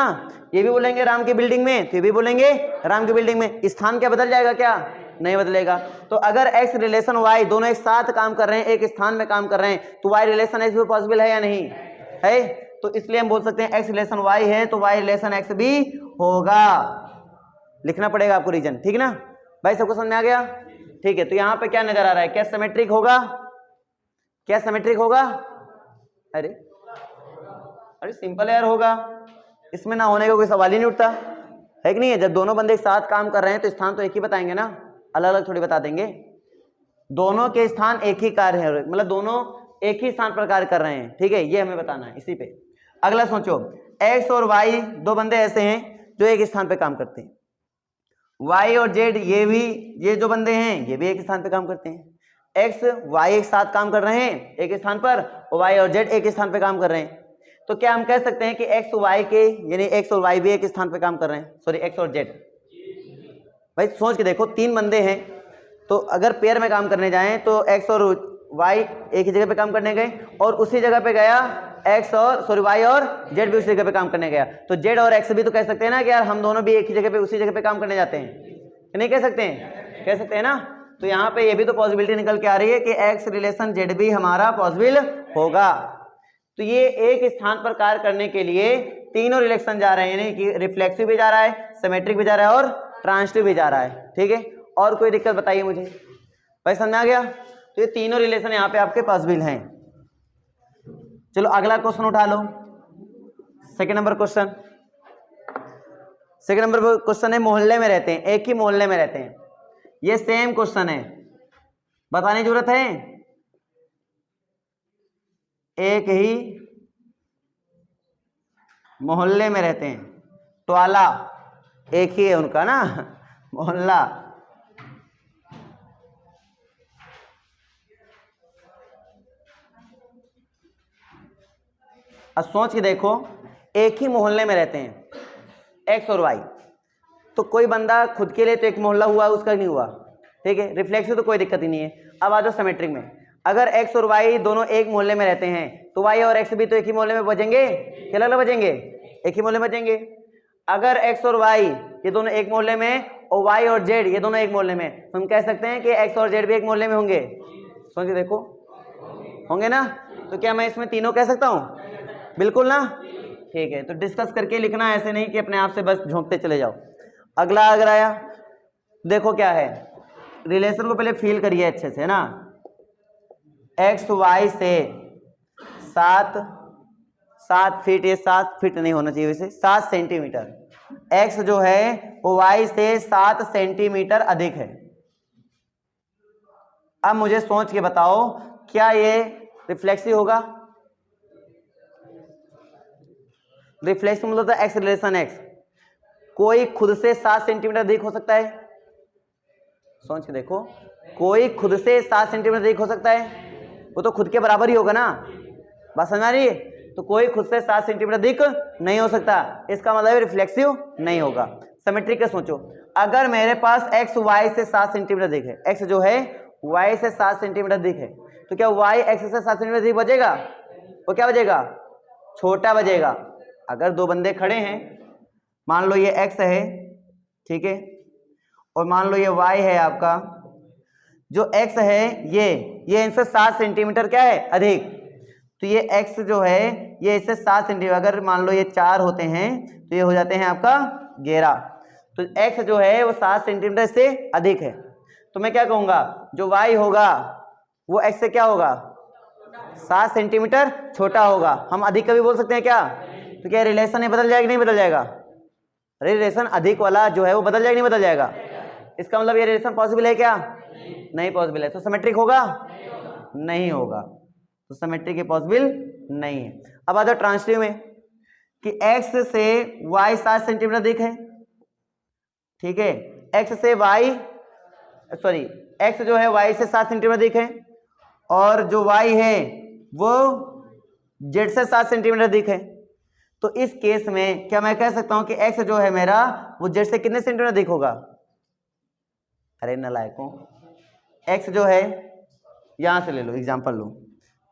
ये भी बोलेंगे राम की बिल्डिंग में, तो ये भी बोलेंगे राम की बिल्डिंग में, स्थान क्या बदल जाएगा, क्या नहीं बदलेगा। तो अगर x रिलेशन y दोनों एक साथ काम कर रहे हैं, एक स्थान में काम कर रहे हैं, तो y रिलेशन x भी पॉसिबल है या नहीं है। तो इसलिए हम बोल सकते हैं x रिलेशन y है तो y रिलेशन x भी होगा। लिखना पड़ेगा आपको रीजन, ठीक ना भाई, सबको समझ में आ गया, ठीक है। तो यहाँ पे क्या नजर आ रहा है, क्या सिमेट्रिक होगा, क्या सिमेट्रिक होगा, अरे सिंपल यार होगा, इसमें ना होने का कोई सवाल ही नहीं उठता, है कि नहीं है। जब दोनों बंदे एक साथ काम कर रहे हैं तो स्थान तो एक ही बताएंगे ना, अलग अलग थोड़ी बता देंगे। दोनों के स्थान एक ही कार्य है, मतलब दोनों एक ही स्थान पर कार्य कर रहे हैं, ठीक है, ये हमें बताना है इसी पे। अगला सोचो, एक्स और वाई दो बंदे ऐसे हैं जो एक स्थान पे काम करते हैं, वाई और जेड ये जो बंदे हैं ये भी एक स्थान पे काम करते हैं। एक्स वाई एक साथ काम कर रहे हैं एक स्थान पर, और वाई और जेड एक स्थान पे काम कर रहे हैं। तो क्या हम कह सकते हैं कि एक्स वाई के यानी एक्स और वाई भी एक स्थान पे काम कर रहे हैं, सॉरी एक्स और जेड। भाई सोच के देखो, तीन बंदे हैं तो अगर पेयर में काम करने जाएं तो एक्स और वाई एक ही जगह पे काम करने गए, और उसी जगह पे गया एक्स और सॉरी वाई और जेड भी उसी जगह पे काम करने गया, तो जेड और एक्स भी तो कह सकते हैं ना कि यार हम दोनों भी एक ही जगह पे उसी जगह पे काम करने जाते हैं, नहीं कह सकते हैं? कह सकते हैं ना। तो यहाँ पे ये भी तो पॉसिबिलिटी निकल के आ रही है कि एक्स रिलेशन जेड भी हमारा पॉसिबल होगा। तो ये एक स्थान पर कार्य करने के लिए तीनों रिलेशन जा रहे हैं, यानी कि रिफ्लेक्सिव भी जा रहा है, सिमेट्रिक भी जा रहा है और ट्रांजिटिव भी जा रहा है, ठीक है। और कोई दिक्कत बताइए मुझे, भाई समझ आ गया? तो ये तीनों रिलेशन यहाँ पे आपके पॉसिबल हैं। चलो अगला क्वेश्चन उठा लो, second number question. Second number question है मोहल्ले में रहते हैं, एक ही मोहल्ले में रहते हैं। ये सेम क्वेश्चन है, बताने की जरूरत है। एक ही मोहल्ले में रहते हैं, टोला एक ही है उनका ना, मोहल्ला। अब सोच के देखो, एक ही मोहल्ले में रहते हैं एक्स और वाई, तो कोई बंदा खुद के लिए तो एक मोहल्ला हुआ, उसका नहीं हुआ, ठीक है, रिफ्लेक्सिव तो कोई दिक्कत ही नहीं है। अब आ जाओ सिमेट्रिक में, अगर एक्स और वाई दोनों एक मोहल्ले में रहते हैं तो वाई और एक्स भी तो एक ही मोहल्ले में बजेंगे, क्या अलग बजेंगे? एक ही मोहल्ले में बजेंगे। अगर एक्स और वाई ये दोनों एक मोहल्ले में और वाई और जेड ये दोनों एक मोहल्ले में, तो हम कह सकते हैं कि एक्स और जेड भी एक मोहल्ले में होंगे। सोचिए देखो, होंगे ना। तो क्या मैं इसमें तीनों कह सकता हूँ? बिल्कुल ना, ठीक है। तो डिस्कस करके लिखना, ऐसे नहीं कि अपने आप से बस झोंकते चले जाओ। अगला अगर आया, देखो क्या है, रिलेशन को पहले फील करिए अच्छे से, है ना। एक्स वाई से 7 फीट, ये 7 फीट नहीं होना चाहिए वैसे, 7 सेंटीमीटर। एक्स जो है वो वाई से 7 सेंटीमीटर अधिक है। अब मुझे सोच के बताओ, क्या ये रिफ्लेक्सिव होगा? रिफ्लेक्सिव मतलब एक्स रिलेशन एक्स, कोई खुद से 7 सेंटीमीटर अधिक हो सकता है? सोच के देखो, कोई खुद से 7 सेंटीमीटर अधिक हो सकता है? वो तो खुद के बराबर ही होगा ना, बात समझ आ रही है? तो कोई खुद से 7 सेंटीमीटर अधिक नहीं हो सकता, इसका मतलब रिफ्लेक्सिव नहीं होगा। सिमेट्रिक का सोचो, अगर मेरे पास एक्स वाई से 7 सेंटीमीटर अधिक है, एक्स जो है वाई से 7 सेंटीमीटर अधिक है, तो क्या वाई एक्स से 7 सेंटीमीटर अधिक बजेगा? वो क्या बजेगा? छोटा बजेगा। अगर दो बंदे खड़े हैं, मान लो ये एक्स है, ठीक है, और मान लो ये वाई है आपका, जो एक्स है ये इनसे 7 सेंटीमीटर क्या है अधिक, तो ये एक्स जो है ये इससे 7 सेंटीमीटर, अगर मान लो ये 4 होते हैं तो ये हो जाते हैं आपका 11, तो एक्स जो है वो 7 सेंटीमीटर से अधिक है। तो मैं क्या कहूंगा, जो वाई होगा वो एक्स से क्या होगा? 7 सेंटीमीटर छोटा होगा। हम अधिक का भी बोल सकते हैं क्या? तो क्या रिलेशन ये बदल जाएगा नहीं बदल जाएगा? अरे रिलेशन अधिक वाला जो है वो बदल जाएगा नहीं बदल जाएगा? इसका मतलब ये रिलेशन पॉसिबल है क्या? नहीं पॉसिबल है। तो सिमेट्रिक होगा? नहीं होगा। तो सिमेट्रिक ये पॉसिबल नहीं है। अब आ जाओ ट्रांजिटिव में, कि एक्स से वाई 7 सेंटीमीटर अधिक है, ठीक है, एक्स से वाई सॉरी एक्स जो है वाई से 7 सेंटीमीटर अधिक है, और जो वाई है वो जेड से 7 सेंटीमीटर अधिक है। तो इस केस में क्या मैं कह सकता हूं कि एक्स जो है मेरा वो जेड से कितने सेंटीमीटर अधिक होगा? अरे नालायकों, एक्स जो है यहां से ले लो, एग्जांपल लो,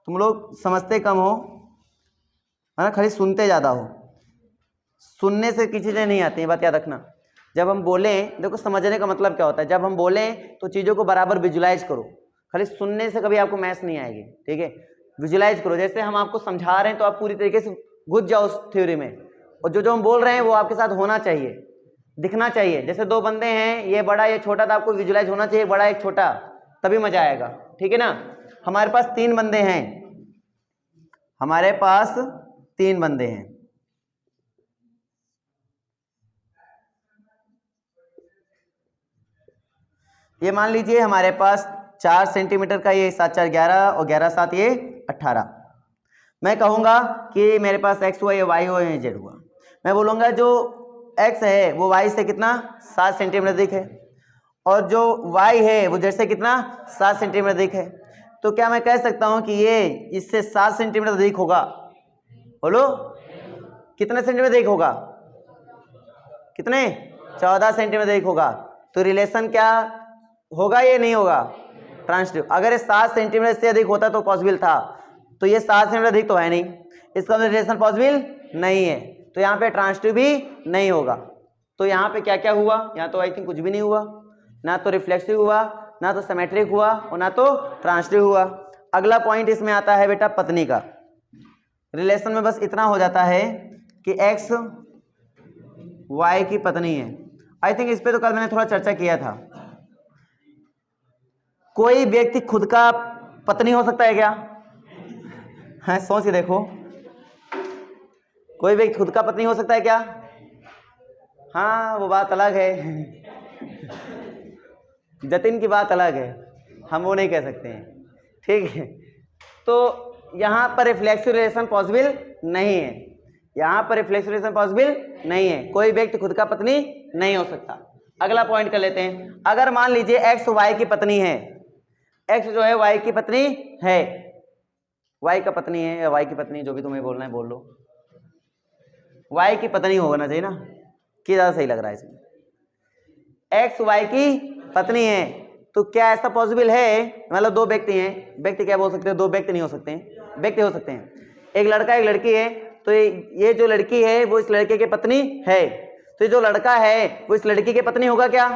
तुम लोग समझते कम हो, है ना, खाली सुनते ज़्यादा हो। सुनने से की चीज़ें नहीं आती हैं, बात याद रखना। जब हम बोलें, देखो समझने का मतलब क्या होता है, जब हम बोलें तो चीज़ों को बराबर विजुलाइज करो, खाली सुनने से कभी आपको मैथ्स नहीं आएगी, ठीक है। विजुलाइज करो, जैसे हम आपको समझा रहे हैं तो आप पूरी तरीके से घुस जाओ उस थ्योरी में, और जो हम बोल रहे हैं वो आपके साथ होना चाहिए, दिखना चाहिए। जैसे दो बंदे हैं, ये बड़ा ये छोटा, तो आपको विजुलाइज होना चाहिए बड़ा एक छोटा, तभी मजा आएगा, ठीक है ना। हमारे पास 3 बंदे हैं, हमारे पास 3 बंदे हैं, ये मान लीजिए हमारे पास 4 सेंटीमीटर का ये 7 4 11 और 11 7 ये 18। मैं कहूँगा कि मेरे पास x हुआ, ये y हुआ, ये z हुआ। मैं बोलूँगा जो x है वो y से कितना 7 सेंटीमीटर अधिक है और जो y है वो z से कितना 7 सेंटीमीटर अधिक है। तो क्या मैं कह सकता हूँ कि ये इससे 7 सेंटीमीटर अधिक होगा? बोलो कितने सेंटीमीटर अधिक होगा? कितने? 14 सेंटीमीटर अधिक होगा। तो रिलेशन क्या होगा, ये नहीं होगा ट्रांसटिव। अगर ये 7 सेंटीमीटर से अधिक होता तो पॉसिबल था, तो ये 7 सेंटीमीटर अधिक तो है नहीं, इसका रिलेशन पॉसिबल नहीं है, तो यहाँ पे ट्रांसटिव भी नहीं होगा। तो यहाँ पे क्या क्या हुआ? यहाँ तो आई थिंक कुछ भी नहीं हुआ, ना तो रिफ्लेक्सिव हुआ, ना तो सिमेट्रिक हुआ और ना तो ट्रांसटिव हुआ। अगला पॉइंट इसमें आता है बेटा पत्नी का। रिलेशन में बस इतना हो जाता है कि x y की पत्नी है। आई थिंक इस पे तो कल मैंने थोड़ा चर्चा किया था। कोई व्यक्ति खुद का पत्नी हो सकता है क्या? हाँ सोच के देखो, कोई व्यक्ति खुद का पत्नी हो सकता है क्या? हाँ वो बात अलग है जतिन की बात अलग है, हम वो नहीं कह सकते हैं, ठीक है। तो यहाँ पर रिफ्लेक्सिव रिलेशन पॉसिबल नहीं है, यहाँ पर रिफ्लेक्सिव रिलेशन पॉसिबल नहीं है, कोई व्यक्ति खुद का पत्नी नहीं हो सकता। अगला पॉइंट कर लेते हैं। अगर मान लीजिए x y की पत्नी है, x जो है y की पत्नी है, y का पत्नी है या y की पत्नी, जो भी तुम्हें बोलना है बोल लो, y की पत्नी होना चाहिए ना, कि ज़्यादा सही लग रहा है इसमें। x y की पत्नी है, तो क्या ऐसा पॉसिबल है? मतलब दो व्यक्ति हैं, व्यक्ति क्या बोल सकते हैं, दो व्यक्ति नहीं हो सकते हैं, व्यक्ति हो सकते हैं। एक लड़का एक लड़की है, तो ये जो लड़की है वो इस लड़के की पत्नी है, तो ये जो लड़का है वो इस लड़की की पत्नी होगा क्या?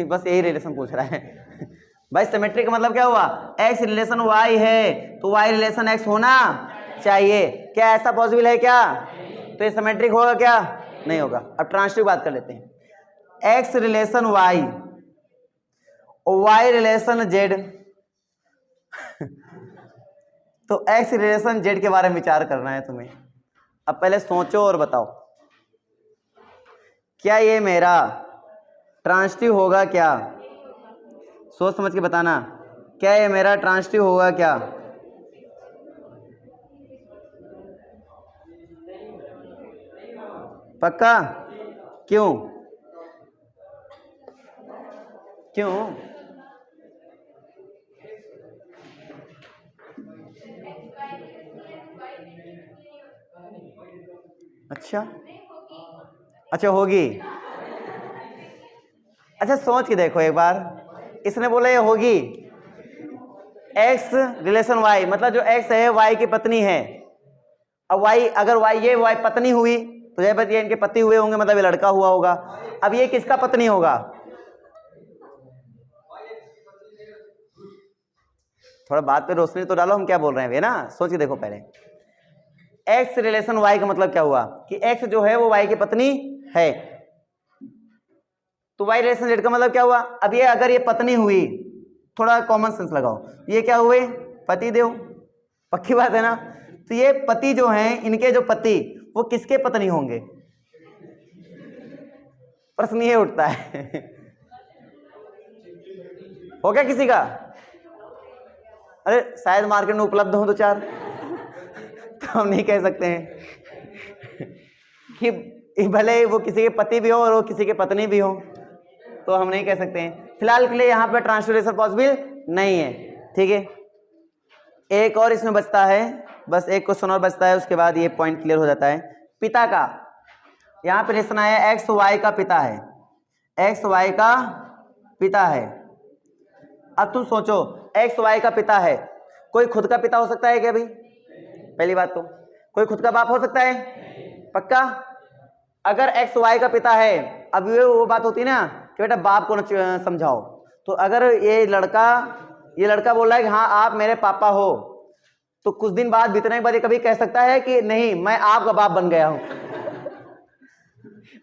बस यही रिलेशन पूछ रहा है भाई सिमेट्री का मतलब क्या हुआ? x रिलेशन y है तो y रिलेशन x होना चाहिए। क्या ऐसा पॉसिबल है क्या? तो ये सिमेट्रिक होगा क्या? नहीं होगा। अब ट्रांसटिव बात कर लेते हैं। x रिलेशन y और y रिलेशन z तो x रिलेशन z के बारे में विचार करना है तुम्हें। अब पहले सोचो और बताओ, क्या ये मेरा ट्रांसटिव होगा क्या? सोच समझ के बताना, क्या ये मेरा ट्रांसटिव होगा क्या? पक्का? क्यों? क्यों? अच्छा होगी। अच्छा सोच के देखो एक बार, इसने बोला ये होगी। x रिलेशन y मतलब जो x है y की पत्नी है। अब y अगर y ये y पत्नी हुई तो ये इनके पति हुए होंगे, मतलब ये लड़का हुआ होगा। अब ये किसका पत्नी होगा? थोड़ा बात पे रोशनी तो डालो, हम क्या बोल रहे हैं ना, सोच के देखो पहले। x रिलेशन y का मतलब क्या हुआ कि x जो है वो y की पत्नी है, तो y रिलेशन z का मतलब क्या हुआ? अब ये अगर ये पत्नी हुई, थोड़ा कॉमन सेंस लगाओ, ये क्या हुए? पति देव, पक्की बात है ना। तो ये पति जो हैं, इनके जो पति वो किसके पत्नी होंगे? प्रश्न ये उठता है हो गया किसी का? अरे शायद मार्केट में उपलब्ध हो तो चार तो हम नहीं कह सकते हैं कि भले वो किसी के पति भी हो और वो किसी के पत्नी भी हो, तो हम नहीं कह सकते हैं। फिलहाल के लिए यहाँ पे ट्रांसलेशन पॉसिबल नहीं है, ठीक है। एक और इसमें बचता है, बस एक क्वेश्चन और बचता है, उसके बाद ये पॉइंट क्लियर हो जाता है। पिता का, यहाँ पे रिलेशन आया एक्स वाई का पिता है, एक्स वाई का पिता है। अब तुम सोचो, एक्स वाई का पिता है, कोई खुद का पिता हो सकता है क्या? भाई पहली बात तो कोई खुद का बाप हो सकता है? पक्का? अगर एक्स वाई का पिता है, अब ये वो बात होती है ना कि बेटा बाप को न समझाओ, तो अगर ये लड़का बोल रहा है कि हाँ आप मेरे पापा हो, तो कुछ दिन बाद बीतने के बाद ये कभी कह सकता है कि नहीं मैं आपका बाप बन गया हूं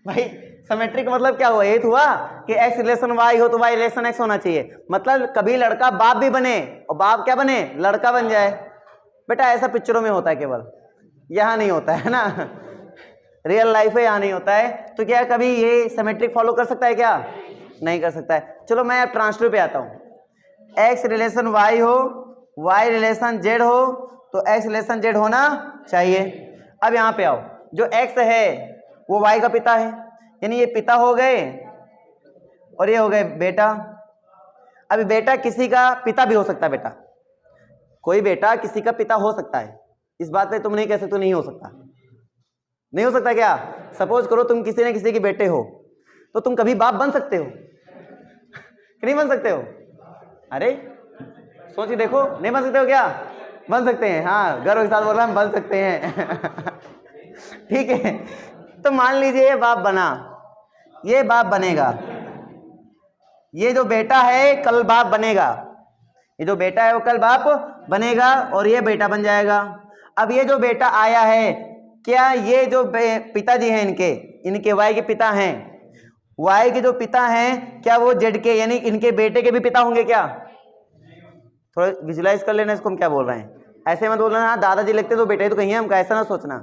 भाई सिमेट्री का मतलब क्या हुआ? ये हुआ कि x रिलेशन y हो तो y रिलेशन x होना चाहिए। मतलब कभी लड़का बाप भी बने और बाप क्या बने? लड़का बन जाए। बेटा ऐसा पिक्चरों में होता है, केवल यहाँ नहीं होता है ना, रियल लाइफ है यहाँ नहीं होता है। तो क्या कभी ये सिमेट्रिक फॉलो कर सकता है क्या? नहीं कर सकता है। चलो मैं अब ट्रांसटिव पे आता हूँ। एक्स रिलेशन वाई हो, वाई रिलेशन जेड हो, तो एक्स रिलेशन जेड होना चाहिए। अब यहाँ पे आओ, जो एक्स है वो वाई का पिता है, यानी ये पिता हो गए और ये हो गए बेटा। अभी बेटा किसी का पिता भी हो सकता है, बेटा कोई बेटा किसी का पिता हो सकता है, इस बात पे तुम नहीं कह सकते नहीं हो सकता। नहीं हो सकता क्या? सपोज करो तुम किसी न किसी के बेटे हो, तो तुम कभी बाप बन सकते हो कि नहीं बन सकते हो? अरे सोच के देखो, नहीं बन सकते हो क्या? बन सकते हैं, हाँ गर्व के साथ बोल रहा हम बन सकते हैं ठीक है, तो मान लीजिए ये बाप बना, ये बाप बनेगा, ये जो बेटा है कल बाप बनेगा, ये जो बेटा है वो कल बाप बनेगा और ये बेटा बन जाएगा। अब ये जो बेटा आया है, क्या ये जो पिताजी हैं इनके वाई के पिता हैं, वाई के जो पिता हैं, क्या वो जेड के यानी इनके बेटे के भी पिता होंगे क्या? थोड़ा विजुलाइज कर लेना इसको, हम क्या बोल रहे हैं। ऐसे मत बोलना हाँ दादाजी लगते तो बेटे तो कहीं हमका, ऐसा ना सोचना।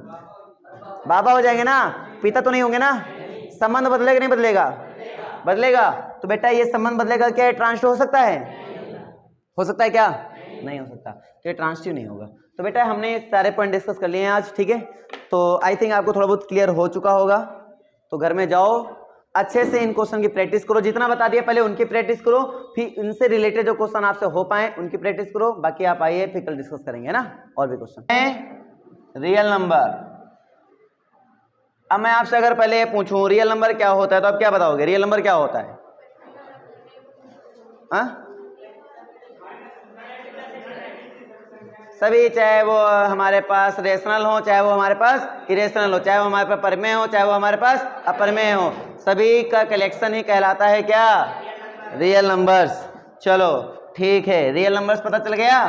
बाबा हो जाएंगे ना, पिता तो नहीं होंगे ना। संबंध बदलेगा नहीं बदलेगा? बदलेगा। तो बेटा ये संबंध बदलेगा, क्या ट्रांसटिव हो सकता है? हो सकता है क्या? नहीं हो सकता, ये ट्रांसटिव नहीं होगा। तो बेटा हमने सारे पॉइंट डिस्कस कर लिए हैं आज, ठीक है। तो आई थिंक आपको थोड़ा बहुत क्लियर हो चुका होगा। तो घर में जाओ अच्छे से इन क्वेश्चन की प्रैक्टिस करो, जितना बता दिया पहले उनकी प्रैक्टिस करो, फिर इनसे रिलेटेड जो क्वेश्चन आपसे हो पाए उनकी प्रैक्टिस करो। बाकी आप आइए फिर कल डिस्कस करेंगे ना और भी क्वेश्चन। रियल नंबर, अब मैं आपसे अगर पहले ये पूछूं रियल नंबर क्या होता है तो आप क्या बताओगे? रियल नंबर क्या होता है? हाँ सभी, चाहे वो हमारे पास रेशनल हो, चाहे वो हमारे पास इरेशनल हो, चाहे वो हमारे पास परमेय हो, चाहे वो हमारे पास अपरमेय हो, सभी का कलेक्शन ही कहलाता है क्या? Real numbers. चलो ठीक है, रियल नंबर्स पता चल गया।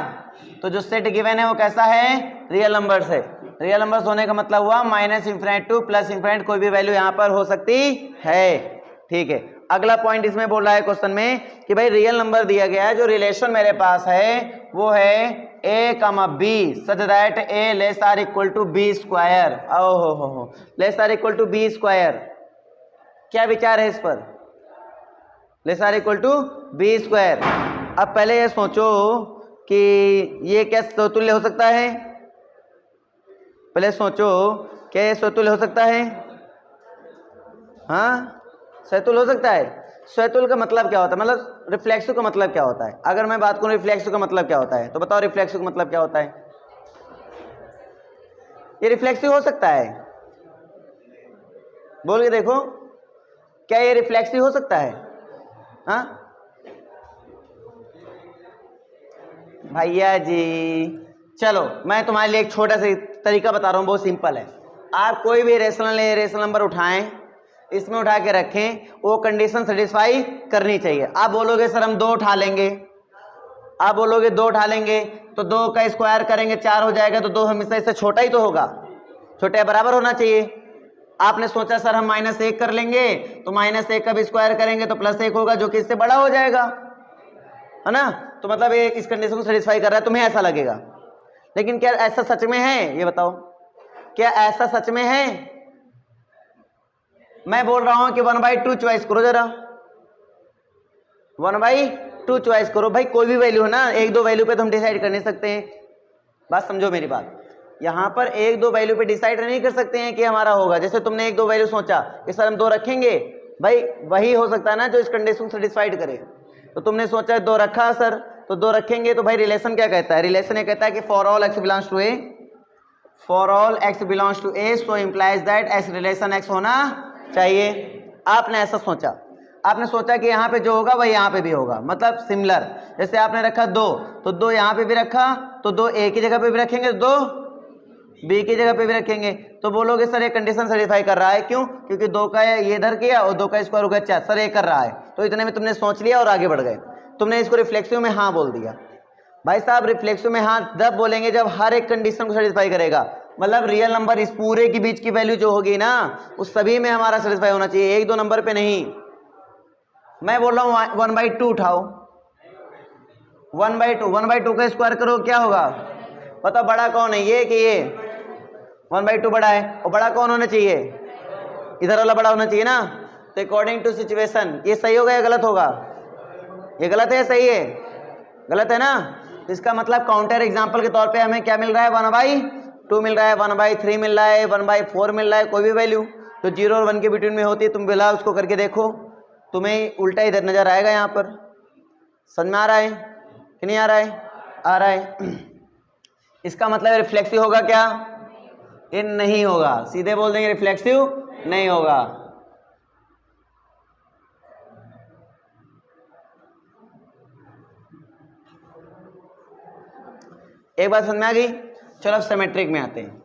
तो जो सेट गिवन है वो कैसा है? रियल नंबर्स है। रियल नंबर्स होने का मतलब हुआ minus infinite two plus infinite, कोई भी वैल्यू यहाँ पर हो सकती है, ठीक है। अगला पॉइंट इसमें बोल रहा है क्वेश्चन में कि भाई रियल नंबर दिया गया है, जो रिलेशन मेरे पास है वो है a comma b such that a less or equal to b square. ओहो less or equal to b square, क्या विचार है इस पर? Less or equal to b square. अब पहले ये सोचो कि ये क्या समतुल्य हो सकता है? पहले सोचो क्या ये समतुल्य हो सकता है? हाँ समतुल्य हो सकता है। स्वतुल्य का मतलब क्या होता है? मतलब रिफ्लेक्सिव का मतलब क्या होता है? अगर मैं बात करूं रिफ्लेक्सिव का मतलब क्या होता है तो बताओ रिफ्लेक्सिव का मतलब क्या होता है? ये रिफ्लेक्सिव हो सकता है? बोल के देखो, क्या ये रिफ्लेक्सिव हो सकता है? हाँ भैया जी, चलो मैं तुम्हारे लिए एक छोटा सा तरीका बता रहा हूँ, बहुत सिंपल है। आप कोई भी रेशनल नंबर उठाएं, इसमें उठा के रखें, वो कंडीशन सेटिस्फाई करनी चाहिए। आप बोलोगे सर हम 2 उठा लेंगे, आप बोलोगे 2 उठा लेंगे तो 2 का स्क्वायर करेंगे 4 हो जाएगा, तो 2 हमेशा इससे छोटा ही तो होगा, छोटे या बराबर होना चाहिए। आपने सोचा सर हम -1 कर लेंगे तो -1 का भी स्क्वायर करेंगे तो +1 होगा, जो कि इससे बड़ा हो जाएगा, है ना। तो मतलब ये इस कंडीशन को सेटिस्फाई कर रहा है, तुम्हें ऐसा लगेगा। लेकिन क्या ऐसा सच में है? ये बताओ, क्या ऐसा सच में है? मैं बोल रहा हूं कि 1/2 चॉइस करो, जरा 1/2 चॉइस करो। भाई कोई भी वैल्यू है ना, 1-2 वैल्यू पे तो हम डिसाइड कर नहीं सकते हैं। बात समझो मेरी बात, यहाँ पर 1-2 वैल्यू पे डिसाइड नहीं कर सकते हैं कि हमारा होगा। जैसे तुमने 1-2 वैल्यू सोचा कि सर हम 2 रखेंगे, भाई वही हो सकता है ना जो इस कंडीशन को सेटिस्फाइड करे। तो तुमने सोचा 2 रखा सर, तो 2 रखेंगे, तो भाई रिलेशन क्या कहता है? रिलेशन ये कहता है कि for all x belongs to a, for all x belongs to a, so implies that x relation x होना चाहिए। आपने ऐसा सोचा, आपने सोचा कि यहाँ पे जो होगा वही यहाँ पे भी होगा, मतलब सिमिलर। जैसे आपने रखा 2, तो 2 यहाँ पे भी रखा, तो 2 a की जगह पे भी रखेंगे, 2 b की जगह पे भी रखेंगे। तो बोलोगे सर ये कंडीशन सेटिस्फाई कर रहा है, क्यों? क्योंकि 2 का ये इधर किया और 2 का स्क्वायर हो गया 4, सर ये कर रहा है। तो इतने में तुमने सोच लिया और आगे बढ़ गए, तुमने इसको रिफ्लेक्सिव में हाँ बोल दिया। भाई साहब रिफ्लेक्सिव में हाँ तब बोलेंगे जब हर एक कंडीशन को सेटिस्फाई करेगा, मतलब रियल नंबर इस पूरे के बीच की वैल्यू जो होगी ना उस सभी में हमारा सेटिस्फाई होना चाहिए, 1-2 नंबर पे नहीं। मैं बोल रहा हूँ 1/2 उठाओ, 1/2 का स्क्वायर करो, क्या होगा? बताओ बड़ा कौन है, ये कि ये? 1/2 बड़ा है, और बड़ा कौन होना चाहिए? इधर वाला बड़ा होना चाहिए ना। तो अकॉर्डिंग टू सिचुएशन, ये सही होगा या गलत होगा? ये गलत है या सही है? गलत है ना। तो इसका मतलब काउंटर एग्जाम्पल के तौर पे हमें क्या मिल रहा है, 1/2 मिल रहा है, 1/3 मिल रहा है, 1/4 मिल रहा है, कोई भी वैल्यू तो 0 और 1 के बिटवीन में होती है। तुम बिला उसको करके देखो, तुम्हें उल्टा इधर नजर आएगा। यहाँ पर समझ में आ रहा है कि नहीं आ रहा है? आ रहा है। इसका मतलब रिफ्लेक्सिव होगा क्या? ये नहीं होगा, सीधे बोल देंगे रिफ्लेक्सिव नहीं होगा। एक बात समझ में आ गई? चलो अब सिमेट्रिक में आते हैं।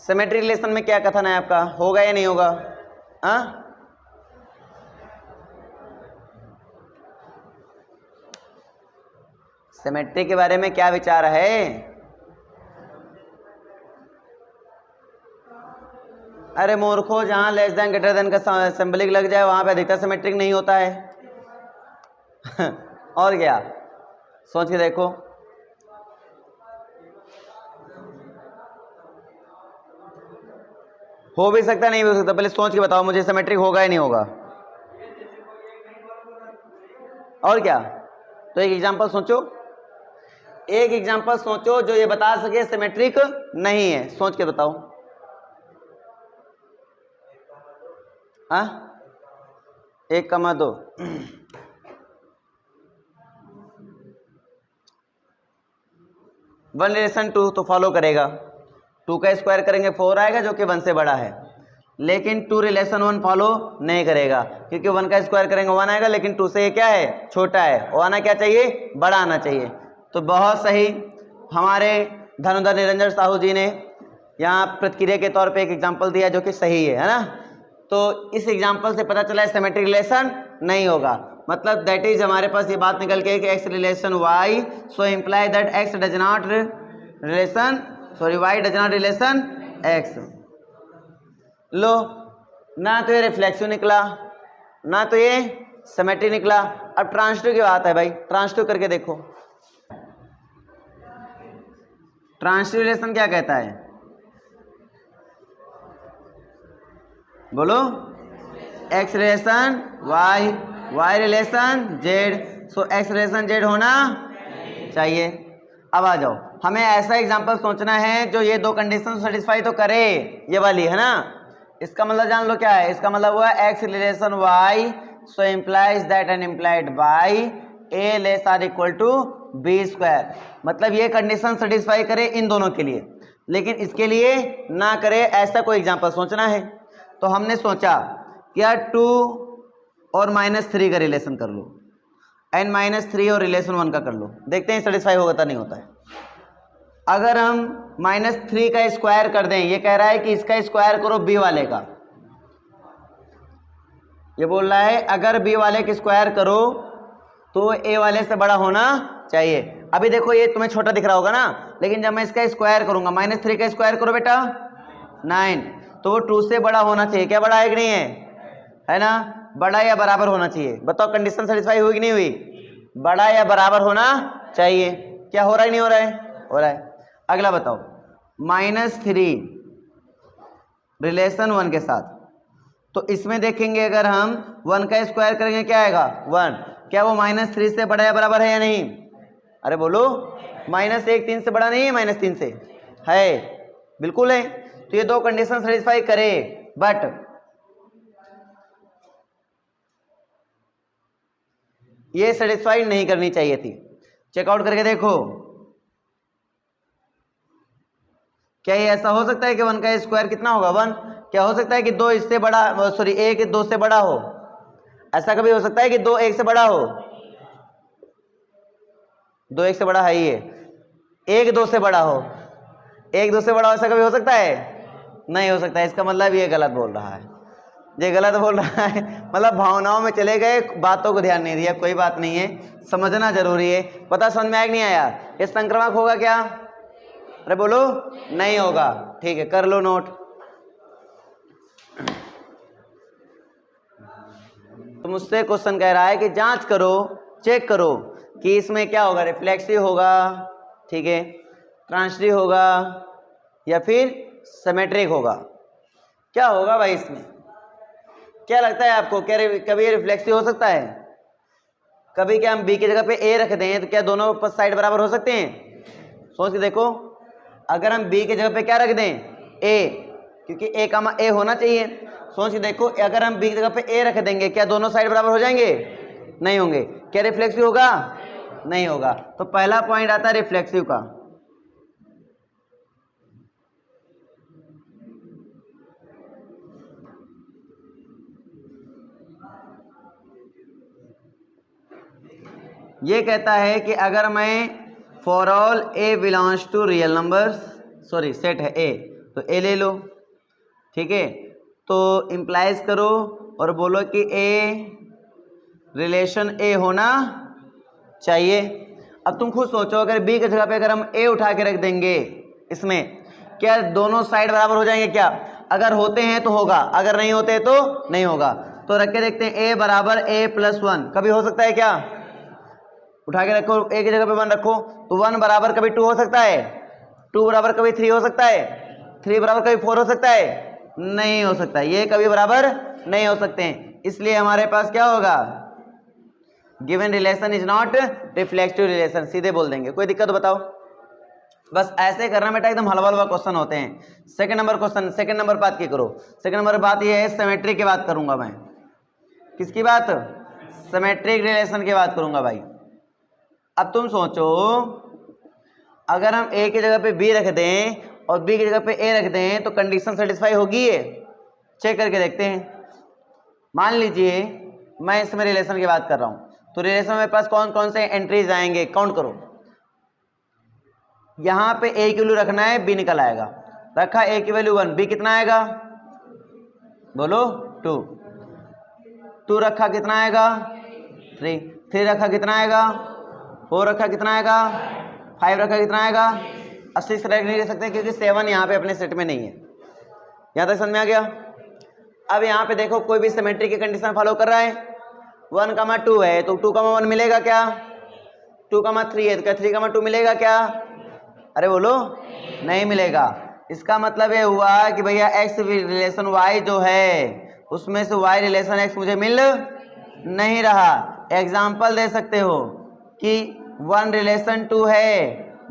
सिमेट्रिक रिलेशन में क्या कथन है आपका, होगा या नहीं होगा? हाँ, सिमेट्री के बारे में क्या विचार है? अरे मूर्खो, जहां लेस देन ग्रेटर देन का सिंबलिक लग जाए वहां पे अधिकतर सिमेट्रिक नहीं होता है। और क्या, सोच के देखो। हो भी सकता नहीं भी हो सकता, पहले सोच के बताओ मुझे, सिमेट्रिक होगा या नहीं होगा? और क्या? तो एक एग्जांपल सोचो, एक एग्जांपल सोचो जो ये बता सके सिमेट्रिक नहीं है, सोच के बताओ। हाँ, 1,2 1:2 तो फॉलो करेगा। 2 का स्क्वायर करेंगे 4 आएगा जो कि 1 से बड़ा है, लेकिन 2:1 फॉलो नहीं करेगा क्योंकि 1 का स्क्वायर करेंगे 1 आएगा, लेकिन 2 से ये क्या है, छोटा है। वो आना क्या चाहिए, बड़ा आना चाहिए। तो बहुत सही, हमारे धनुधर निरंजन साहू जी ने यहाँ प्रतिक्रिया के तौर पे एक एग्जांपल दिया जो कि सही है ना। तो इस एग्जांपल से पता चला है सिमेट्रिक रिलेशन नहीं होगा। मतलब दैट इज हमारे पास ये बात निकल के कि x relation y, so imply that x does not relation, sorry y does not relation x। लो, ना तो ये रिफ्लेक्सिव निकला, ना तो ये सिमेट्रिक निकला। अब ट्रांसिटिव की बात है भाई, ट्रांसिटिव करके देखो। ट्रांसिटिव रिलेशन क्या कहता है, बोलो? x relation y, y relation z, सो x रिलेशन z होना चाहिए। अब आ जाओ, हमें ऐसा एग्जांपल सोचना है जो ये दो कंडीशन सेटिस्फाई तो करे, ये वाली है ना। इसका मतलब जान लो क्या है, इसका मतलब हुआ x relation y, so implies that an implied by a less or equal to b square. मतलब ये कंडीशन सेटिस्फाई करे इन दोनों के लिए, लेकिन इसके लिए ना करे, ऐसा कोई एग्जांपल सोचना है। तो हमने सोचा कि यार 2 और -3 का रिलेशन कर लो, n -3 और रिलेशन 1 का कर लो, देखते हैं सेटिस्फाई होता नहीं होता है। अगर हम -3 का स्क्वायर कर दें, ये कह रहा है कि इसका स्क्वायर करो b वाले का, ये बोल रहा है अगर b वाले का स्क्वायर करो तो a वाले से बड़ा होना चाहिए। अभी देखो ये तुम्हें छोटा दिख रहा होगा ना, लेकिन जब मैं इसका स्क्वायर करूंगा, -3 का स्क्वायर करो बेटा 9, तो वो 2 से बड़ा होना चाहिए। क्या बड़ा है कि नहीं है ना? बड़ा या बराबर होना चाहिए। बताओ कंडीशन सेटिस्फाई हुई कि नहीं हुई? बड़ा या बराबर होना चाहिए। क्या हो रहा है, नहीं हो रहा है? हो रहा है। अगला बताओ, -3 रिलेशन 1 के साथ, तो इसमें देखेंगे अगर हम 1 का स्क्वायर करेंगे क्या आएगा, 1। क्या वो -3 से बड़ा या बराबर है या नहीं? अरे बोलो, -1 3 से बड़ा नहीं है, -3 से है, बिल्कुल है। तो ये दो कंडीशन सेटिस्फाई करे, बट ये सेटिस्फाई नहीं करनी चाहिए थी। चेकआउट करके देखो, क्या ये ऐसा हो सकता है कि 1 का स्क्वायर कितना होगा, 1? क्या हो सकता है कि 2 इससे बड़ा, सॉरी 1 2 से बड़ा हो? ऐसा कभी हो सकता है कि 2 1 से बड़ा हो? 2 1 से बड़ा है ही है। 1 2 से बड़ा हो, 1 2 से बड़ा हो, ऐसा कभी हो सकता है? नहीं हो सकता है। इसका मतलब ये गलत बोल रहा है, ये गलत बोल रहा है। मतलब भावनाओं में चले गए, बातों को ध्यान नहीं दिया। कोई बात नहीं है, समझना जरूरी है। पता समझ में आया कि नहीं आया? ये संक्रामक होगा क्या? अरे बोलो, नहीं होगा। ठीक है, कर लो नोट। तो मुझसे क्वेश्चन कह रहा है कि जांच करो, चेक करो कि इसमें क्या होगा, रिफ्लेक्सिव होगा, ठीक है, ट्रांसिटिव होगा या फिर सिमेट्रिक होगा? क्या होगा भाई इसमें? क्या लगता है आपको? क्या कभी रिफ्लेक्सिव हो सकता है? कभी क्या हम बी की जगह पे ए रख दें तो क्या दोनों साइड बराबर हो सकते हैं? सोच के देखो, अगर हम बी की जगह पे क्या रख दें? ए, क्योंकि ए कामा ए होना चाहिए। सोच के देखो, अगर हम बी की जगह पे ए रख देंगे क्या दोनों साइड बराबर हो जाएंगे? नहीं होंगे। क्या रिफ्लेक्सिव होगा? नहीं होगा। तो पहला पॉइंट आता है रिफ्लेक्सिव का। ये कहता है कि अगर मैं for all A belongs to real numbers, sorry set है ए, तो ए ले लो, ठीक है। तो इम्प्लाइज करो और बोलो कि ए रिलेशन ए होना चाहिए। अब तुम खुद सोचो, अगर बी की जगह पे अगर हम ए उठा के रख देंगे इसमें, क्या दोनों साइड बराबर हो जाएंगे? क्या अगर होते हैं तो होगा, अगर नहीं होते तो नहीं होगा। तो रख के देखते हैं, ए बराबर ए प्लस 1 कभी हो सकता है क्या? उठा के रखो, ए की जगह पे 1 रखो, तो 1 बराबर कभी 2 हो सकता है? 2 बराबर कभी 3 हो सकता है? 3 बराबर कभी 4 हो सकता है? नहीं हो सकता। ये कभी बराबर नहीं हो सकते हैं। इसलिए हमारे पास क्या होगा? Given relation is not reflective relation, सीधे बोल देंगे। कोई दिक्कत बताओ? बस ऐसे करना बेटा, एकदम हलवा हलवा क्वेश्चन होते हैं। Second number question, second number बात की करो। सेकंड नंबर बात ये है, सिमेट्रिक की बात करूंगा मैं। किसकी बात? सिमेट्रिक रिलेशन की बात करूंगा भाई। अब तुम सोचो, अगर हम ए की जगह पे बी रख दें और बी की जगह पे ए रख दें तो कंडीशन सेटिस्फाई होगी? ये चेक करके देखते हैं। मान लीजिए मैं इसमें रिलेशन की बात कर रहा हूं, तो रिलेशन में पास कौन कौन से एंट्रीज आएंगे, काउंट करो। यहां पे ए की वैल्यू रखना है, बी निकल आएगा। रखा ए की वैल्यू 1, बी कितना आएगा? बोलो 2। 2 रखा कितना आएगा? 3। 3 रखा कितना आएगा? 4 रखा कितना आएगा? 5 रखा कितना आएगा? 80 से रख नहीं सकते क्योंकि 7 यहाँ पे अपने सेट में नहीं है। यहाँ तक समझ में आ गया? अब यहाँ पे देखो, कोई भी सिमेट्री की कंडीशन फॉलो कर रहा है। 1, 2 है तो 2, 1 मिलेगा क्या? 2, 3 है तो क्या 3, 2 मिलेगा क्या? अरे बोलो, नहीं मिलेगा। इसका मतलब ये हुआ कि भैया एक्स रिलेशन वाई जो है उसमें से वाई रिलेशन एक्स मुझे मिल नहीं रहा। एग्जाम्पल दे सकते हो कि 1 रिलेशन 2 है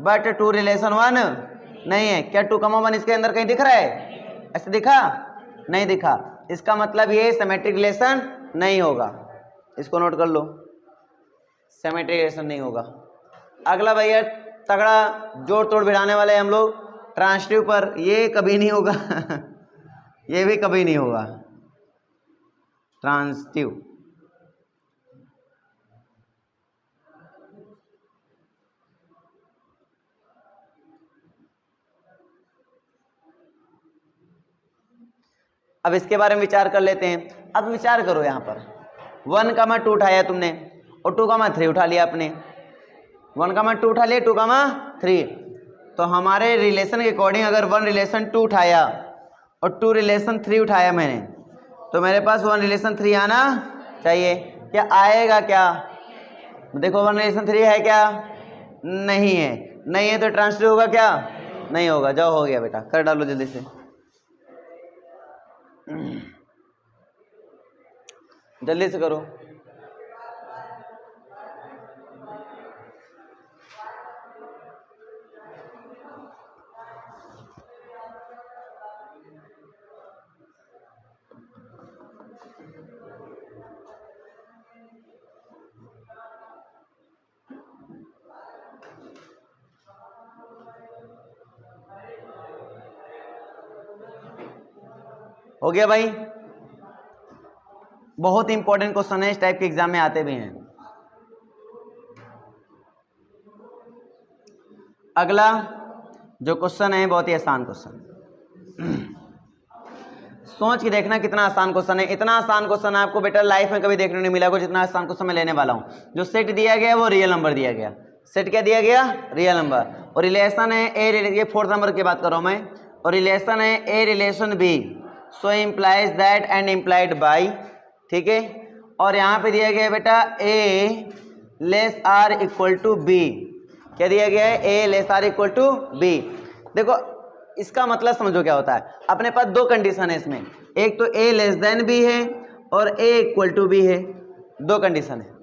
बट 2 रिलेशन 1 नहीं है। क्या 2, 1 इसके अंदर कहीं दिख रहा है? ऐसे दिखा? नहीं दिखा। इसका मतलब ये सिमेट्रिक रिलेशन नहीं होगा। इसको नोट कर लो, सिमेट्रिक रिलेशन नहीं होगा। अगला भैया तगड़ा जोड़ तोड़ भिड़ाने वाले हम लोग ट्रांसिटिव पर। ये कभी नहीं होगा ये भी कभी नहीं होगा ट्रांसिटिव। अब इसके बारे में विचार कर लेते हैं। अब विचार करो, यहाँ पर 1, 2 उठाया तुमने और 2, 3 उठा लिया आपने। 1, 2 उठा लिया, 2, 3। तो हमारे रिलेशन के अकॉर्डिंग अगर 1 रिलेशन 2 उठाया और 2 रिलेशन 3 उठाया मैंने, तो मेरे पास 1 रिलेशन 3 आना चाहिए। क्या आएगा? क्या देखो 1 रिलेशन 3 है क्या? नहीं है। नहीं है तो ट्रांसफर होगा क्या? नहीं होगा। जाओ, हो गया बेटा, कर डालो जल्दी से, जल्दी से करो। हो गया भाई? बहुत इंपॉर्टेंट क्वेश्चन है, इस टाइप के एग्जाम में आते भी हैं। अगला जो क्वेश्चन है बहुत ही आसान क्वेश्चन। सोच के देखना कितना आसान क्वेश्चन है। इतना आसान क्वेश्चन आपको बेटा लाइफ में कभी देखने नहीं मिला, जितना आसान क्वेश्चन मैं लेने वाला हूं। जो सेट दिया गया वो रियल नंबर दिया गया। सेट क्या दिया गया? Real number. और रिलेशन है ए, ये 4th नंबर की बात कर रहा हूं मैं। और रिलेशन है A relation B, so implies that and implied by, ठीक है। और यहाँ पे दिया गया बेटा A less or equal to B, क्या दिया गया है, A less or equal to B. देखो इसका मतलब समझो क्या होता है, अपने पास दो कंडीशन है इसमें, एक तो ए लेस देन बी है और ए इक्वल टू बी है, दो कंडीशन है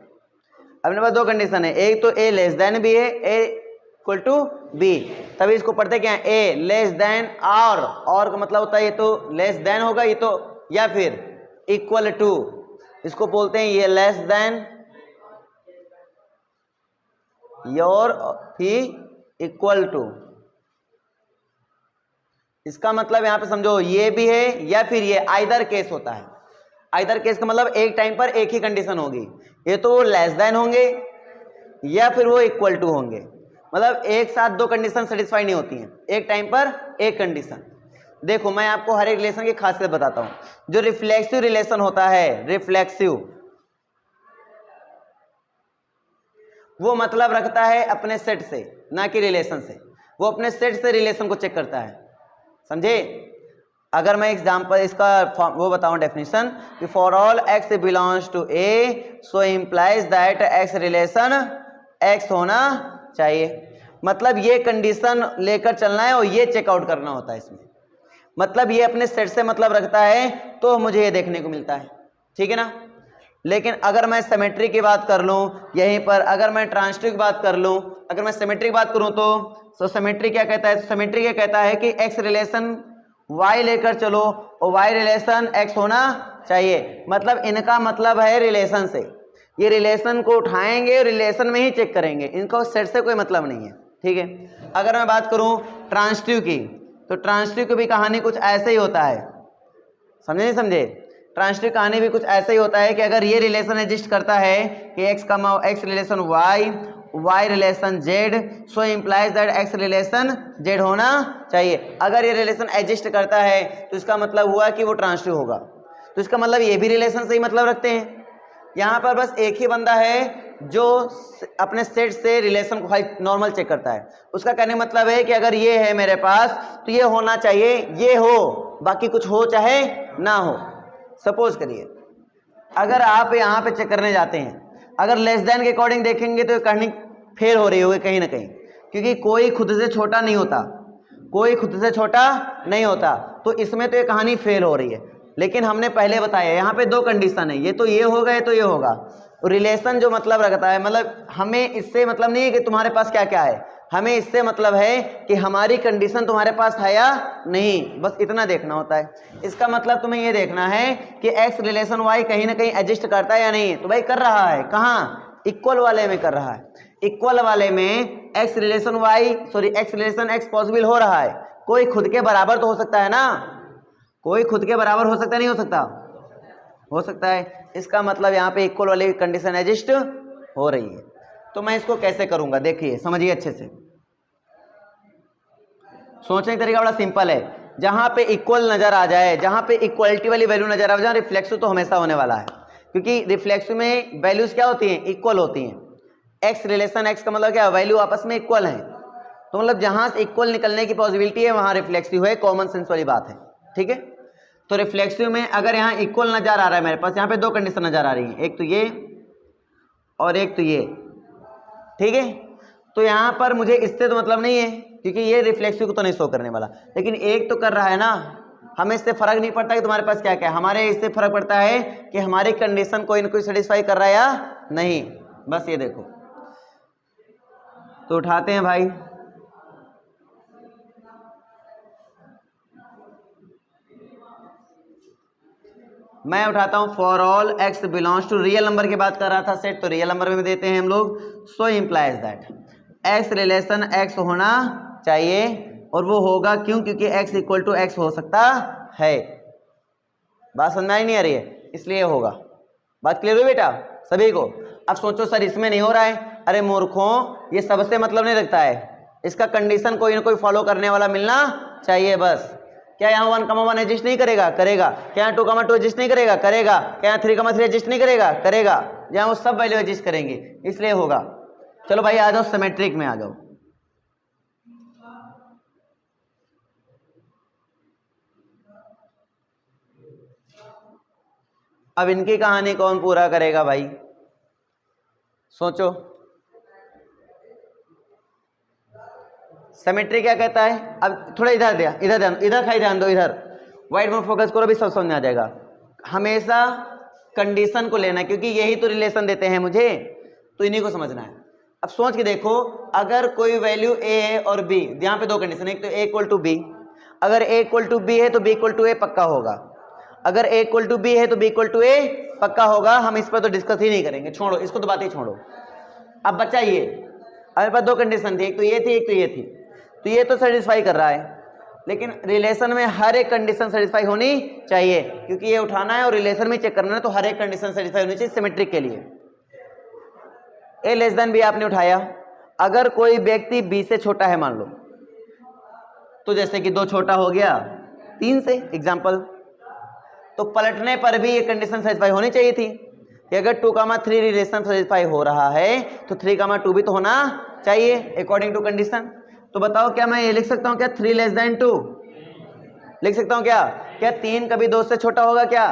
अपने पास, दो कंडीशन है, एक तो ए लेस देन बी है, ए इक्वल टू बी, तभी इसको पढ़ते क्या है, ए लेस देन और का मतलब होता है ये तो लेस देन होगा, ये तो या फिर इक्वल टू, इसको बोलते हैं ये less than your he equal to. इसका मतलब यहां पे समझो ये भी है या फिर ये, आइदर केस होता है। आइदर केस का मतलब एक टाइम पर एक ही कंडीशन होगी, ये तो वो लेस देन होंगे या फिर वो इक्वल टू होंगे, मतलब एक साथ दो कंडीशन सेटिस्फाई नहीं होती हैं, एक टाइम पर एक कंडीशन। देखो मैं आपको हर एक रिलेशन की खासियत बताता हूं, जो रिफ्लेक्सिव रिलेशन होता है, रिफ्लेक्सिव, वो मतलब रखता है अपने सेट से, ना कि रिलेशन से, वो अपने सेट से रिलेशन को चेक करता है, समझे। अगर मैं एग्जांपल इसका वो बताऊं डेफिनेशन कि for all x belongs to A so implies that x relation x होना चाहिए, मतलब ये कंडीशन लेकर चलना है और ये चेकआउट करना होता है इसमें, मतलब ये अपने सेट से मतलब रखता है तो मुझे ये देखने को मिलता है, ठीक है ना। लेकिन अगर मैं सिमेट्री की बात कर लूं यहीं पर, अगर मैं ट्रांजिटिव की बात कर लूं, अगर मैं सिमेट्री की बात करूं तो सिमेट्री क्या कहता है, सिमेट्री क्या कहता है कि एक्स रिलेशन वाई लेकर चलो और वाई रिलेशन एक्स होना चाहिए, मतलब इनका मतलब है रिलेशन से, ये रिलेशन को उठाएंगे रिलेशन में ही चेक करेंगे, इनको सेट से कोई मतलब नहीं है, ठीक है। अगर मैं बात करूं ट्रांजिटिव की, तो ट्रांजिटिव की भी कहानी कुछ ऐसे ही होता है, समझे नहीं समझे। ट्रांजिटिव कहानी भी कुछ ऐसा ही होता है कि अगर ये रिलेशन एग्जिस्ट करता है कि x comma x relation y, y relation z, so implies that x relation z होना चाहिए। अगर ये रिलेशन एग्जिस्ट करता है तो इसका मतलब हुआ कि वो ट्रांजिटिव होगा, तो इसका मतलब ये भी रिलेशन से ही मतलब रखते हैं। यहाँ पर बस एक ही बंदा है जो अपने सेट से रिलेशन को नॉर्मल चेक करता है, उसका कहने मतलब है कि अगर ये है मेरे पास तो ये होना चाहिए, ये हो, बाकी कुछ हो चाहे ना हो। सपोज करिए अगर आप यहाँ पे चेक करने जाते हैं, अगर लेस देन के अकॉर्डिंग देखेंगे तो कहानी फेल हो रही होगी कहीं ना कहीं, क्योंकि कोई खुद से छोटा नहीं होता, कोई खुद से छोटा नहीं होता, तो इसमें तो ये कहानी फेल हो रही है। लेकिन हमने पहले बताया यहाँ पे दो कंडीशन है, ये तो ये होगा ये तो ये होगा, रिलेशन जो मतलब रखता है, मतलब हमें इससे मतलब नहीं है कि तुम्हारे पास क्या क्या है, हमें इससे मतलब है कि हमारी कंडीशन तुम्हारे पास है या नहीं, बस इतना देखना होता है। इसका मतलब तुम्हें ये देखना है कि एक्स रिलेशन वाई कहीं ना कहीं एग्जिस्ट करता है या नहीं, तो भाई कर रहा है, कहाँ, इक्वल वाले में कर रहा है, इक्वल वाले में x relation y sorry x relation x possible हो रहा है, कोई खुद के बराबर तो हो सकता है ना, कोई खुद के बराबर हो सकता है नहीं हो सकता, हो सकता है। इसका मतलब यहाँ पे इक्वल वाली कंडीशन एग्जिस्ट हो रही है। तो मैं इसको कैसे करूंगा, देखिए समझिए अच्छे से, सोचने का तरीका बड़ा सिंपल है, जहां पे इक्वल नजर आ जाए, जहां पे इक्वलिटी वाली वैल्यू नजर आ जाए, रिफ्लेक्सिव तो हमेशा होने वाला है, क्योंकि रिफ्लेक्सिव में वैल्यूज क्या होती हैं, इक्वल होती हैं। एक्स रिलेशन एक्स का मतलब क्या है, वैल्यू आपस में इक्वल है, तो मतलब जहां से इक्वल निकलने की पॉसिबिलिटी है वहां रिफ्लेक्सिव है, कॉमन सेंस वाली बात है, ठीक है। तो रिफ्लेक्सिव में अगर यहाँ इक्वल नजर आ रहा है मेरे पास, यहाँ पे दो कंडीशन नजर आ रही है, एक तो ये और एक तो ये, ठीक है। तो यहाँ पर मुझे इससे तो मतलब नहीं है क्योंकि ये रिफ्लेक्सिव को तो नहीं शो करने वाला, लेकिन एक तो कर रहा है ना, हमें इससे फर्क नहीं पड़ता कि तुम्हारे पास क्या क्या है, हमारे इससे फर्क पड़ता है कि हमारी कंडीशन कोई ना कोई सेटिस्फाई कर रहा है या नहीं, बस ये देखो। तो उठाते हैं भाई, मैं उठाता हूं for all x belongs to, real number की बात कर रहा था सेट, तो रियल नंबर में देते हैं हम लोग, सो implies that x relation x होना चाहिए, और वो होगा क्यों, क्योंकि एक्स इक्वल टू एक्स हो सकता है। बात समझ में आई नहीं आ रही है, इसलिए होगा। बात क्लियर हुई बेटा सभी को। अब सोचो सर इसमें नहीं हो रहा है, अरे मूर्खों ये सबसे मतलब नहीं रखता है, इसका कंडीशन कोई ना कोई फॉलो करने वाला मिलना चाहिए बस। क्या यहाँ 1,1 एग्जिस्ट नहीं करेगा, करेगा। क्या यहाँ 2,2 एग्जिस्ट नहीं करेगा, करेगा। क्या यहाँ 3,3 एग्जिस्ट नहीं करेगा, करेगा। यहाँ वो सब वैल्यू एग्जिस्ट करेंगे, इसलिए होगा। चलो भाई आ जाओ सिमेट्रिक में आ जाओ। अब इनकी कहानी कौन पूरा करेगा भाई, सोचो। सिमेट्री क्या कहता है, अब थोड़ा इधर दिया, इधर खाई ध्यान दो, इधर व्हाइट बोर्ड फोकस करो, भी सब समझ में आ जाएगा। हमेशा कंडीशन को लेना है, क्योंकि यही तो रिलेशन देते हैं मुझे, तो इन्हीं को समझना है। अब सोच के देखो, अगर कोई वैल्यू ए है और बी, यहाँ पे दो कंडीशन, एक तो ए इक्वल टू बी, अगर ए इक्वल टू बी है तो बी इक्वल टू ए पक्का होगा, अगर ए इक्वल टू बी है तो बी इक्वल टू ए पक्का होगा। हम इस पर तो डिस्कस ही नहीं करेंगे, छोड़ो इसको, तो बात ही छोड़ो। अब बच्चा ये, हमारे पास दो कंडीशन थी, एक तो ये थी, एक तो ये थी, तो ये तो सेटिस्फाई कर रहा है, लेकिन रिलेशन में हर एक कंडीशन सेटिस्फाई होनी चाहिए, क्योंकि ये उठाना है और रिलेशन में चेक करना है, तो हर एक कंडीशन सेटिस्फाई होनी चाहिए सिमेट्रिक के लिए। ए लेस देन बी आपने उठाया, अगर कोई व्यक्ति बी से छोटा है मान लो, तो जैसे कि 2 छोटा हो गया 3 से एग्जाम्पल, तो पलटने पर भी ये कंडीशन सेटिस्फाई होनी चाहिए थी कि अगर 2,3 रिलेशन सेटिस्फाई हो रहा है तो 3,2 भी तो होना चाहिए अकॉर्डिंग टू कंडीशन। तो बताओ क्या मैं ये लिख सकता हूँ क्या 3 लेस देन 2 लिख सकता हूँ क्या 3 कभी 2 से छोटा होगा क्या?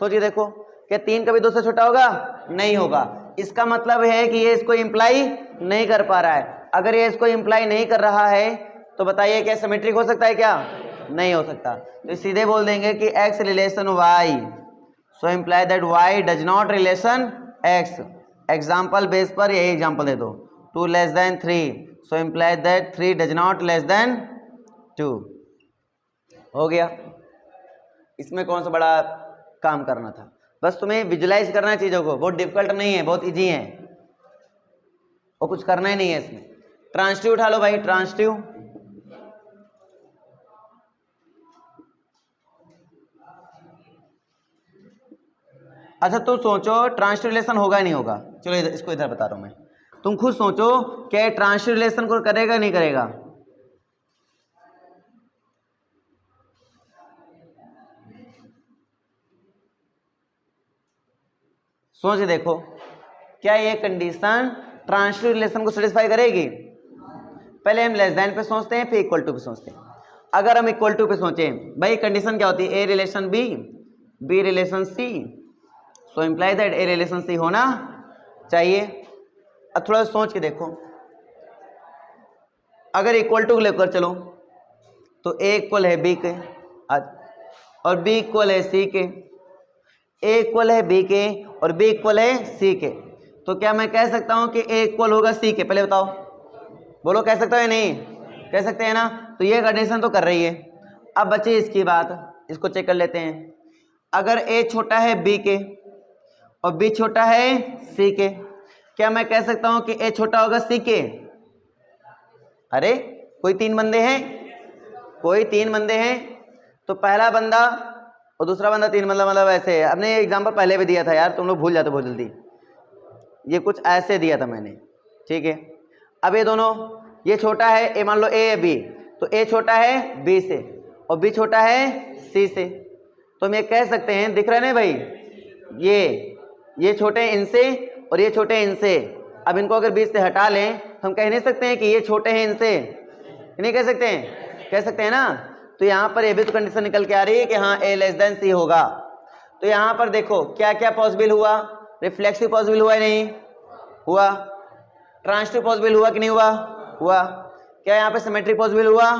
सोचिए देखो, क्या 3 कभी 2 से छोटा होगा? नहीं होगा। इसका मतलब है कि ये इसको इंप्लाई नहीं कर पा रहा है। अगर ये इसको इंप्लाई नहीं कर रहा है तो बताइए क्या सिमेट्रिक हो सकता है क्या? नहीं हो सकता। तो सीधे बोल देंगे कि x relation y, so imply that y does not relation x। Example base पर यही एग्जाम्पल दे दो, 2 less than 3, so imply that 3 does not less than 2। हो गया। इसमें कौन सा बड़ा काम करना था, बस तुम्हें विजुलाइज करना है चीज़ों को, बहुत डिफिकल्ट नहीं है, बहुत इजी है, और कुछ करना ही नहीं है इसमें। ट्रांसटिव उठा लो भाई, ट्रांसटिव। अच्छा तुम सोचो ट्रांसटिव रिलेशन होगा नहीं होगा, चलो इसको इधर बता रहा हूं मैं, तुम खुद सोचो क्या ट्रांसटिव रिलेशन को करेगा नहीं करेगा? सोच के देखो, क्या ये कंडीशन ट्रांसटिव रिलेशन को सेटिस्फाई करेगी? पहले हम लेस देन पे सोचते हैं, फिर इक्वल टू पे सोचते हैं। अगर हम इक्वल टू पे सोचें, भाई कंडीशन क्या होती है? A relation B, B relation C, so imply that A relation C होना चाहिए। अब थोड़ा सोच के देखो, अगर इक्वल टू लेकर चलो तो ए इक्वल है बी के और बी इक्वल है सी के, ए इक्वल है बी के और बी इक्वल है सी के, तो क्या मैं कह सकता हूं कि ए इक्वल होगा सी के? पहले बताओ, बोलो कह सकते हो या नहीं? कह सकते हैं ना। तो ये कंडीशन तो कर रही है। अब बची इसकी बात, इसको चेक कर लेते हैं। अगर ए छोटा है बी के और बी छोटा है सी के, क्या मैं कह सकता हूं कि ए छोटा होगा सी के? अरे कोई 3 बंदे हैं, कोई 3 बंदे हैं, तो पहला बंदा और दूसरा बंदा 3 मतलब ऐसे है। अपने एग्जाम्पल पहले भी दिया था यार, तुम लोग भूल जाते बहुत जल्दी, ये कुछ ऐसे दिया था मैंने, ठीक है। अब ये दोनों, ये छोटा है ए, मान लो ए है बी, तो ए छोटा है बी से और बी छोटा है सी से, तो हम ये कह सकते हैं, दिख रहा है ना भाई, ये छोटे हैं इनसे और ये छोटे हैं इनसे। अब इनको अगर बीच से हटा लें तो हम कह नहीं सकते हैं कि ये छोटे हैं इनसे, नहीं कह सकते हैं? कह सकते हैं ना। तो यहाँ पर ये भी तो कंडीशन निकल के आ रही है कि हाँ ए लेस देन सी होगा। तो यहाँ पर देखो क्या क्या पॉसिबल हुआ, रिफ्लेक्सिव पॉसिबल हुआ नहीं हुआ, ट्रांसटिव पॉसिबल हुआ कि नहीं हुआ हुआ, क्या यहाँ पे सिमेट्रिक पॉसिबल हुआ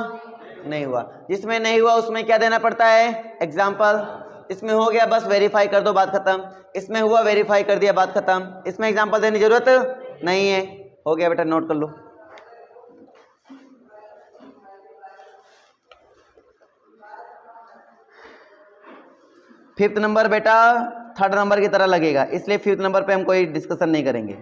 नहीं हुआ। जिसमें नहीं हुआ उसमें क्या देना पड़ता है? एग्जाम्पल। इसमें हो गया बस वेरीफाई कर दो, बात खत्म। इसमें हुआ वेरीफाई कर दिया, बात खत्म। इसमें एग्जाम्पल देने की जरूरत नहीं है। हो गया बेटा, नोट कर लो। फिफ्थ नंबर बेटा थर्ड नंबर की तरह लगेगा, इसलिए फिफ्थ नंबर पे हम कोई डिस्कशन नहीं करेंगे।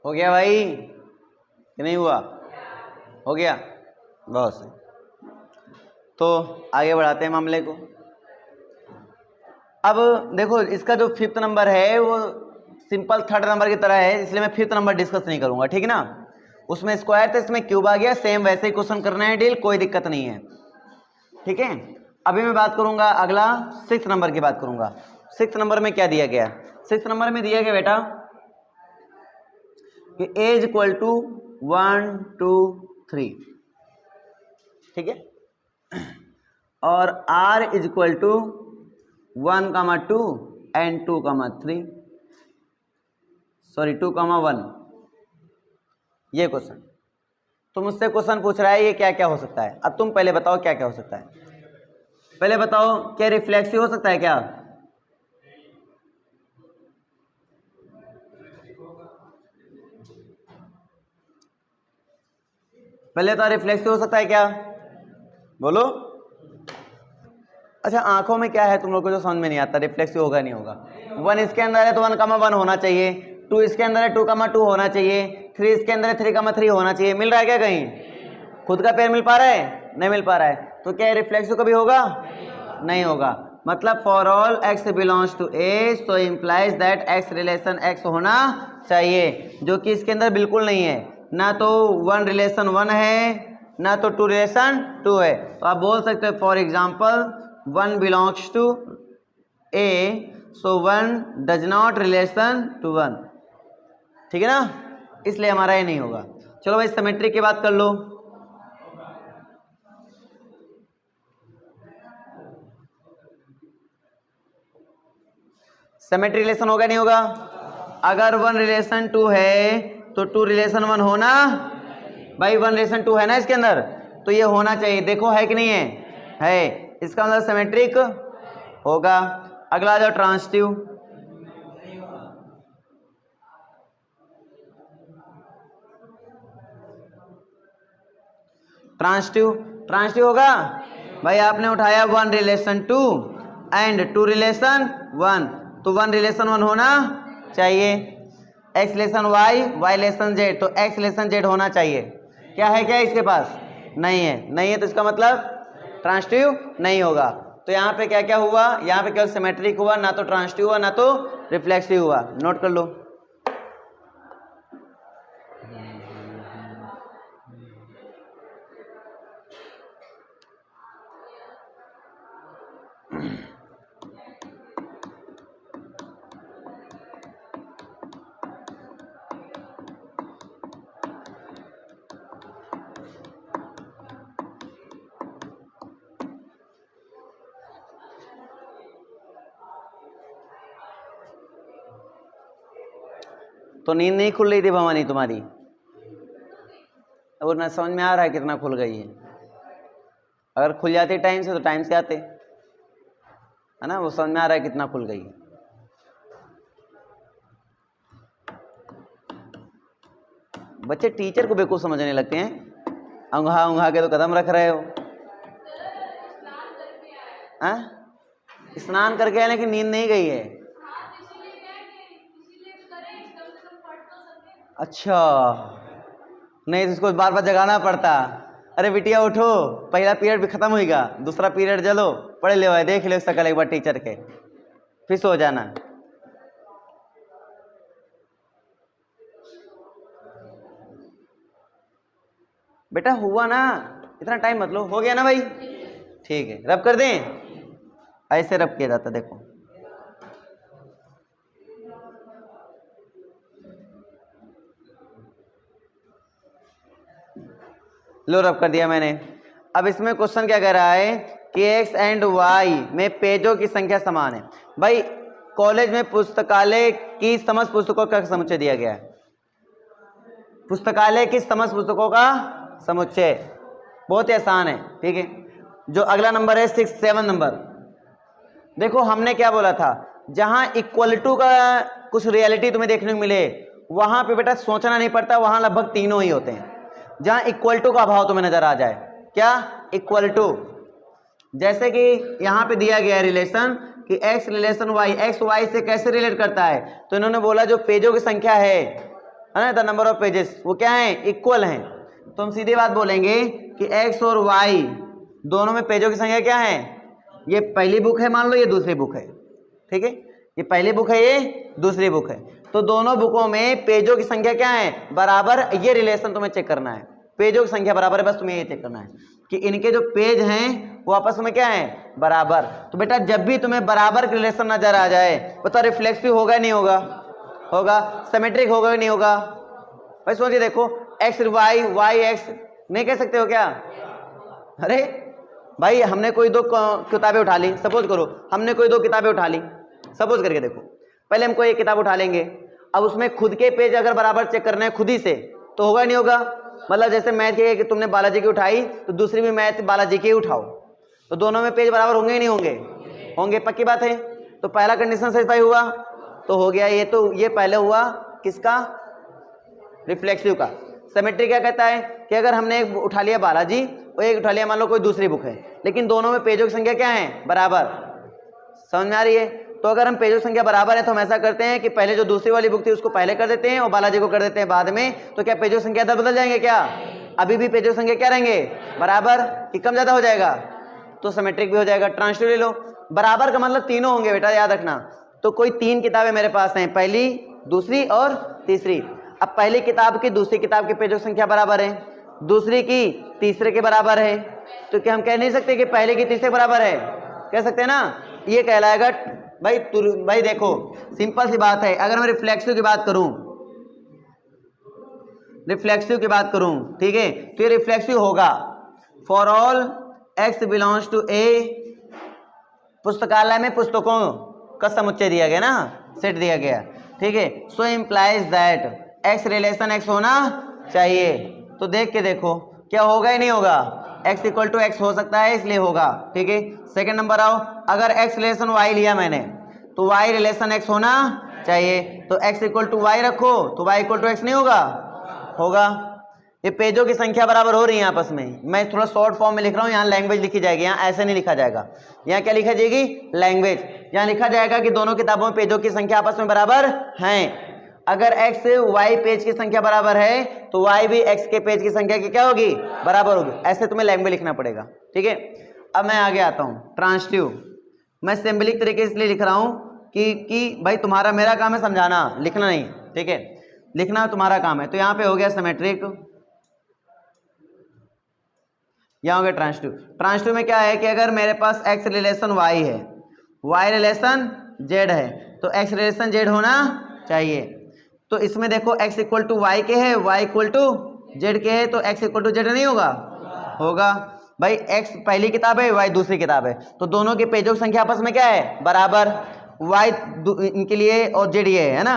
हो गया भाई कि नहीं हुआ? हो गया, बहुत सही। तो आगे बढ़ाते हैं मामले को। अब देखो इसका जो 5th नंबर है वो सिंपल 3rd नंबर की तरह है, इसलिए मैं 5th नंबर डिस्कस नहीं करूंगा, ठीक है ना। उसमें स्क्वायर था, इसमें क्यूब आ गया, सेम वैसे ही क्वेश्चन करना है डील, कोई दिक्कत नहीं है, ठीक है। अभी मैं बात करूंगा अगला 6th नंबर की बात करूंगा। 6th नंबर में क्या दिया गया? 6th नंबर में दिया गया बेटा कि a इज इक्वल टू 1 2 3, ठीक है, और r is equal to 1, 2 and 2, 3, sorry 2, 1। ये क्वेश्चन तो मुझसे क्वेश्चन पूछ रहा है ये क्या क्या हो सकता है। अब तुम पहले बताओ क्या क्या हो सकता है, पहले बताओ क्या रिफ्लेक्सिव हो सकता है क्या? पहले तो रिफ्लेक्सिव हो सकता है क्या, बोलो। अच्छा आंखों में क्या है तुम लोग को जो समझ में नहीं आता, रिफ्लेक्सिव होगा नहीं होगा? 1 इसके अंदर है तो 1, 1 होना चाहिए, 2 इसके अंदर है 2, 2 होना चाहिए, 3 इसके अंदर है 3, 3 होना चाहिए। मिल रहा है क्या कहीं? खुद का पेड़ मिल पा रहा है? नहीं मिल पा रहा है, तो क्या रिफ्लेक्सिव कभी होगा? नहीं होगा। मतलब for all x belongs to a so implies that x relation x होना चाहिए, जो कि इसके अंदर बिल्कुल नहीं है। ना तो 1 रिलेशन 1 है, ना तो 2 रिलेशन 2 है। तो आप बोल सकते हो for example 1 belongs to a so 1 does not relation to 1, ठीक है ना, इसलिए हमारा ये नहीं होगा। चलो भाई सिमेट्री की बात कर लो। सिमेट्री रिलेशन होगा नहीं होगा? अगर 1 रिलेशन 2 है तो 2 रिलेशन 1 होना, भाई 1 रिलेशन 2 है ना इसके अंदर, तो ये होना चाहिए। देखो है कि नहीं है? है, इसका मतलब सिमेट्रिक होगा। अगला आ जाओ ट्रांसिटिव। ट्रांसिटिव होगा भाई, आपने उठाया 1 रिलेशन 2 एंड 2 रिलेशन 1, तो 1 रिलेशन 1 होना चाहिए। x relation y relation z, तो x रिलेशन z होना चाहिए। क्या है क्या इसके पास? नहीं है, नहीं है, तो इसका मतलब ट्रांसिटिव नहीं होगा। तो यहाँ पे क्या क्या हुआ? यहाँ पे केवल सिमेट्रिक हुआ, ना तो ट्रांसिटिव हुआ ना तो रिफ्लेक्सिव हुआ। नोट कर लो। तो नींद नहीं खुल रही थी भवानी तुम्हारी? अब ना समझ में आ रहा है कितना खुल गई है। अगर खुल जाती टाइम से तो टाइम से आते, है ना। वो समझ में आ रहा है कितना खुल गई है। बच्चे टीचर को बेवकूफ समझने लगते हैं। उंघा उंघा के तो कदम रख रहे हो। स्नान करके आए लेकिन नींद नहीं गई है। अच्छा, नहीं तो इसको बार बार जगाना पड़ता। अरे बिटिया उठो, पहला पीरियड भी खत्म होगा, दूसरा पीरियड चलो पढ़ ले, देख लो सकल एक बार टीचर के, फिर सो जाना। बेटा हुआ ना, इतना टाइम मत लो। हो गया ना भाई? ठीक है, रब कर दें। ऐसे रब किया जाता, देखो लो रब कर दिया मैंने। अब इसमें क्वेश्चन क्या कह रहा है कि x एंड y में पेजों की संख्या समान है। भाई कॉलेज में पुस्तकालय की समस्त पुस्तकों का समुच्चय दिया गया है। पुस्तकालय की समस्त पुस्तकों का समुच्चय, बहुत ही आसान है, ठीक है। जो अगला नंबर है 6, 7 नंबर, देखो हमने क्या बोला था, जहां इक्वल टू का कुछ रियलिटी तुम्हें देखने को मिले वहां पे बेटा सोचना नहीं पड़ता, वहां लगभग तीनों ही होते हैं। जहां इक्वल टू का अभाव तुम्हें नजर आ जाए, क्या इक्वल टू, जैसे कि यहां पे दिया गया है रिलेशन कि x relation y, x y से कैसे रिलेट करता है, तो इन्होंने बोला जो पेजों की संख्या है है ना, द नंबर ऑफ पेजेस वो क्या है, इक्वल हैं, तो हम सीधी बात बोलेंगे कि x और y दोनों में पेजों की संख्या क्या है, ये पहली बुक है मान लो, ये दूसरी बुक है, ठीक है, ये पहली बुक है, ये दूसरी बुक है, तो दोनों बुकों में पेजों की संख्या क्या है, बराबर। ये रिलेशन तुम्हें चेक करना है, पेजों की संख्या बराबर है, बस तुम्हें ये चेक करना है कि इनके जो पेज हैं वो आपस में क्या है, बराबर। तो बेटा जब भी तुम्हें बराबर के रिलेशन नजर आ जाए, बता रिफ्लेक्सिव होगा नहीं होगा, होगा, सिमेट्रिक होगा कि नहीं होगा। भाई सोचिए देखो, एक्स वाई, वाई एक्स नहीं कह सकते हो क्या? अरे भाई हमने कोई दो किताबें उठा ली, सपोज करो हमने कोई दो किताबें उठा ली, सपोज करके देखो, पहले हम कोई एक किताब उठा लेंगे, अब उसमें खुद के पेज अगर बराबर चेक करना है खुद ही से, तो होगा नहीं होगा। मतलब जैसे मैथ की कि तुमने बालाजी की उठाई तो दूसरी भी मैथ बालाजी की उठाओ, तो दोनों में पेज बराबर होंगे ही नहीं होंगे, होंगे, पक्की बात है। तो पहला कंडीशन सेटिस्फाई हुआ तो हो गया ये, तो ये पहले हुआ किसका, रिफ्लेक्सिव का। सिमेट्री क्या कहता है कि अगर हमने एक उठा लिया बालाजी और एक उठा लिया मान लो कोई दूसरी बुक है, लेकिन दोनों में पेजों की संख्या क्या है, बराबर, समझ में आ रही है। तो अगर हम पेजों की संख्या बराबर है तो हम ऐसा करते हैं कि पहले जो दूसरी वाली बुक थी उसको पहले कर देते हैं और बालाजी को कर देते हैं बाद में, तो क्या पेजों की संख्या बदल जाएंगे क्या, अभी भी पेजों की संख्या क्या रहेंगे, बराबर, कि कम ज्यादा हो जाएगा, तो सिमेट्रिक भी हो जाएगा। ट्रांसिटिव ले लो, बराबर का मतलब तीनों होंगे बेटा, याद रखना। तो कोई तीन किताबें मेरे पास हैं, पहली, दूसरी और तीसरी। अब पहली किताब की दूसरी किताब के पेजों की संख्या बराबर है, दूसरी की तीसरे के बराबर है, तो क्या हम कह नहीं सकते कि पहले की तीसरे बराबर है, कह सकते हैं ना, ये कहलाएगा। भाई देखो सिंपल सी बात है, अगर मैं रिफ्लेक्सिव की बात करूं, रिफ्लेक्सिव की बात करूं, ठीक है, तो ये रिफ्लेक्सिव होगा for all x belongs to A, पुस्तकालय में पुस्तकों का समुच्चय दिया गया ना, सेट दिया गया, ठीक है। So implies that x relation x होना चाहिए, तो देख के देखो क्या होगा ही नहीं होगा, x इक्वल टू एक्स हो सकता है इसलिए होगा, ठीक है। सेकंड नंबर आओ, अगर x रिलेशन y लिया मैंने तो y रिलेशन x होना चाहिए, तो x इक्वल टू वाई रखो तो y इक्वल टू एक्स नहीं होगा, होगा। ये पेजों की संख्या बराबर हो रही है आपस में, मैं थोड़ा शॉर्ट फॉर्म में लिख रहा हूँ, यहाँ लैंग्वेज लिखी जाएगी, यहाँ ऐसे नहीं लिखा जाएगा, यहाँ क्या लिखा जाएगी, लैंग्वेज। यहाँ लिखा जाएगा कि दोनों किताबों में पेजों की संख्या आपस में बराबर हैं। अगर x y पेज की संख्या बराबर है तो y भी x के पेज की संख्या की क्या होगी, बराबर होगी, ऐसे तुम्हें लैंग्वेज लिखना पड़ेगा, ठीक है। अब मैं आगे आता हूँ, ट्रांसिटिव। मैं सिंबलिक तरीके से इसलिए लिख रहा हूँ कि भाई तुम्हारा, मेरा काम है समझाना, लिखना नहीं, ठीक है, लिखना तुम्हारा काम है। तो यहाँ पे हो गया सिमेट्रिक, यहाँ हो गया ट्रांसिटिव। ट्रांसिटिव में क्या है कि अगर मेरे पास x रिलेशन y है, y रिलेशन z है, तो x रिलेशन z होना चाहिए। तो इसमें देखो x इक्वल टू वाई के है, y इक्वल टू जेड के है, तो x इक्वल टू जेड नहीं होगा, होगा। भाई x पहली किताब है, y दूसरी किताब है, तो दोनों के पेजों की संख्या आपस में क्या है, बराबर। y इनके लिए और जेड ये है ना,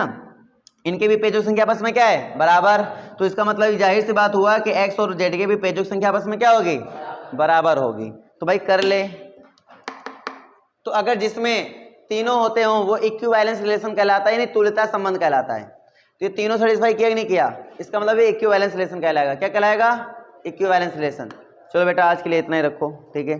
इनके भी पेजों की संख्या आपस में क्या है, बराबर। तो इसका मतलब जाहिर सी बात हुआ कि x और z के भी पेजों की संख्या आपस में क्या होगी, बराबर होगी। तो भाई कर ले। तो अगर जिसमें तीनों होते हों वो इक्विवेलेंस रिलेशन कहलाता है, यानी तुल्यता संबंध कहलाता है। तो ये तीनों सेटिस्फाई किया कि नहीं किया, इसका मतलब ये इक्विवेलेंस रिलेशन कहलाएगा। क्या कहलाएगा, इक्विवेलेंस रिलेशन। चलो बेटा आज के लिए इतना ही रखो, ठीक है।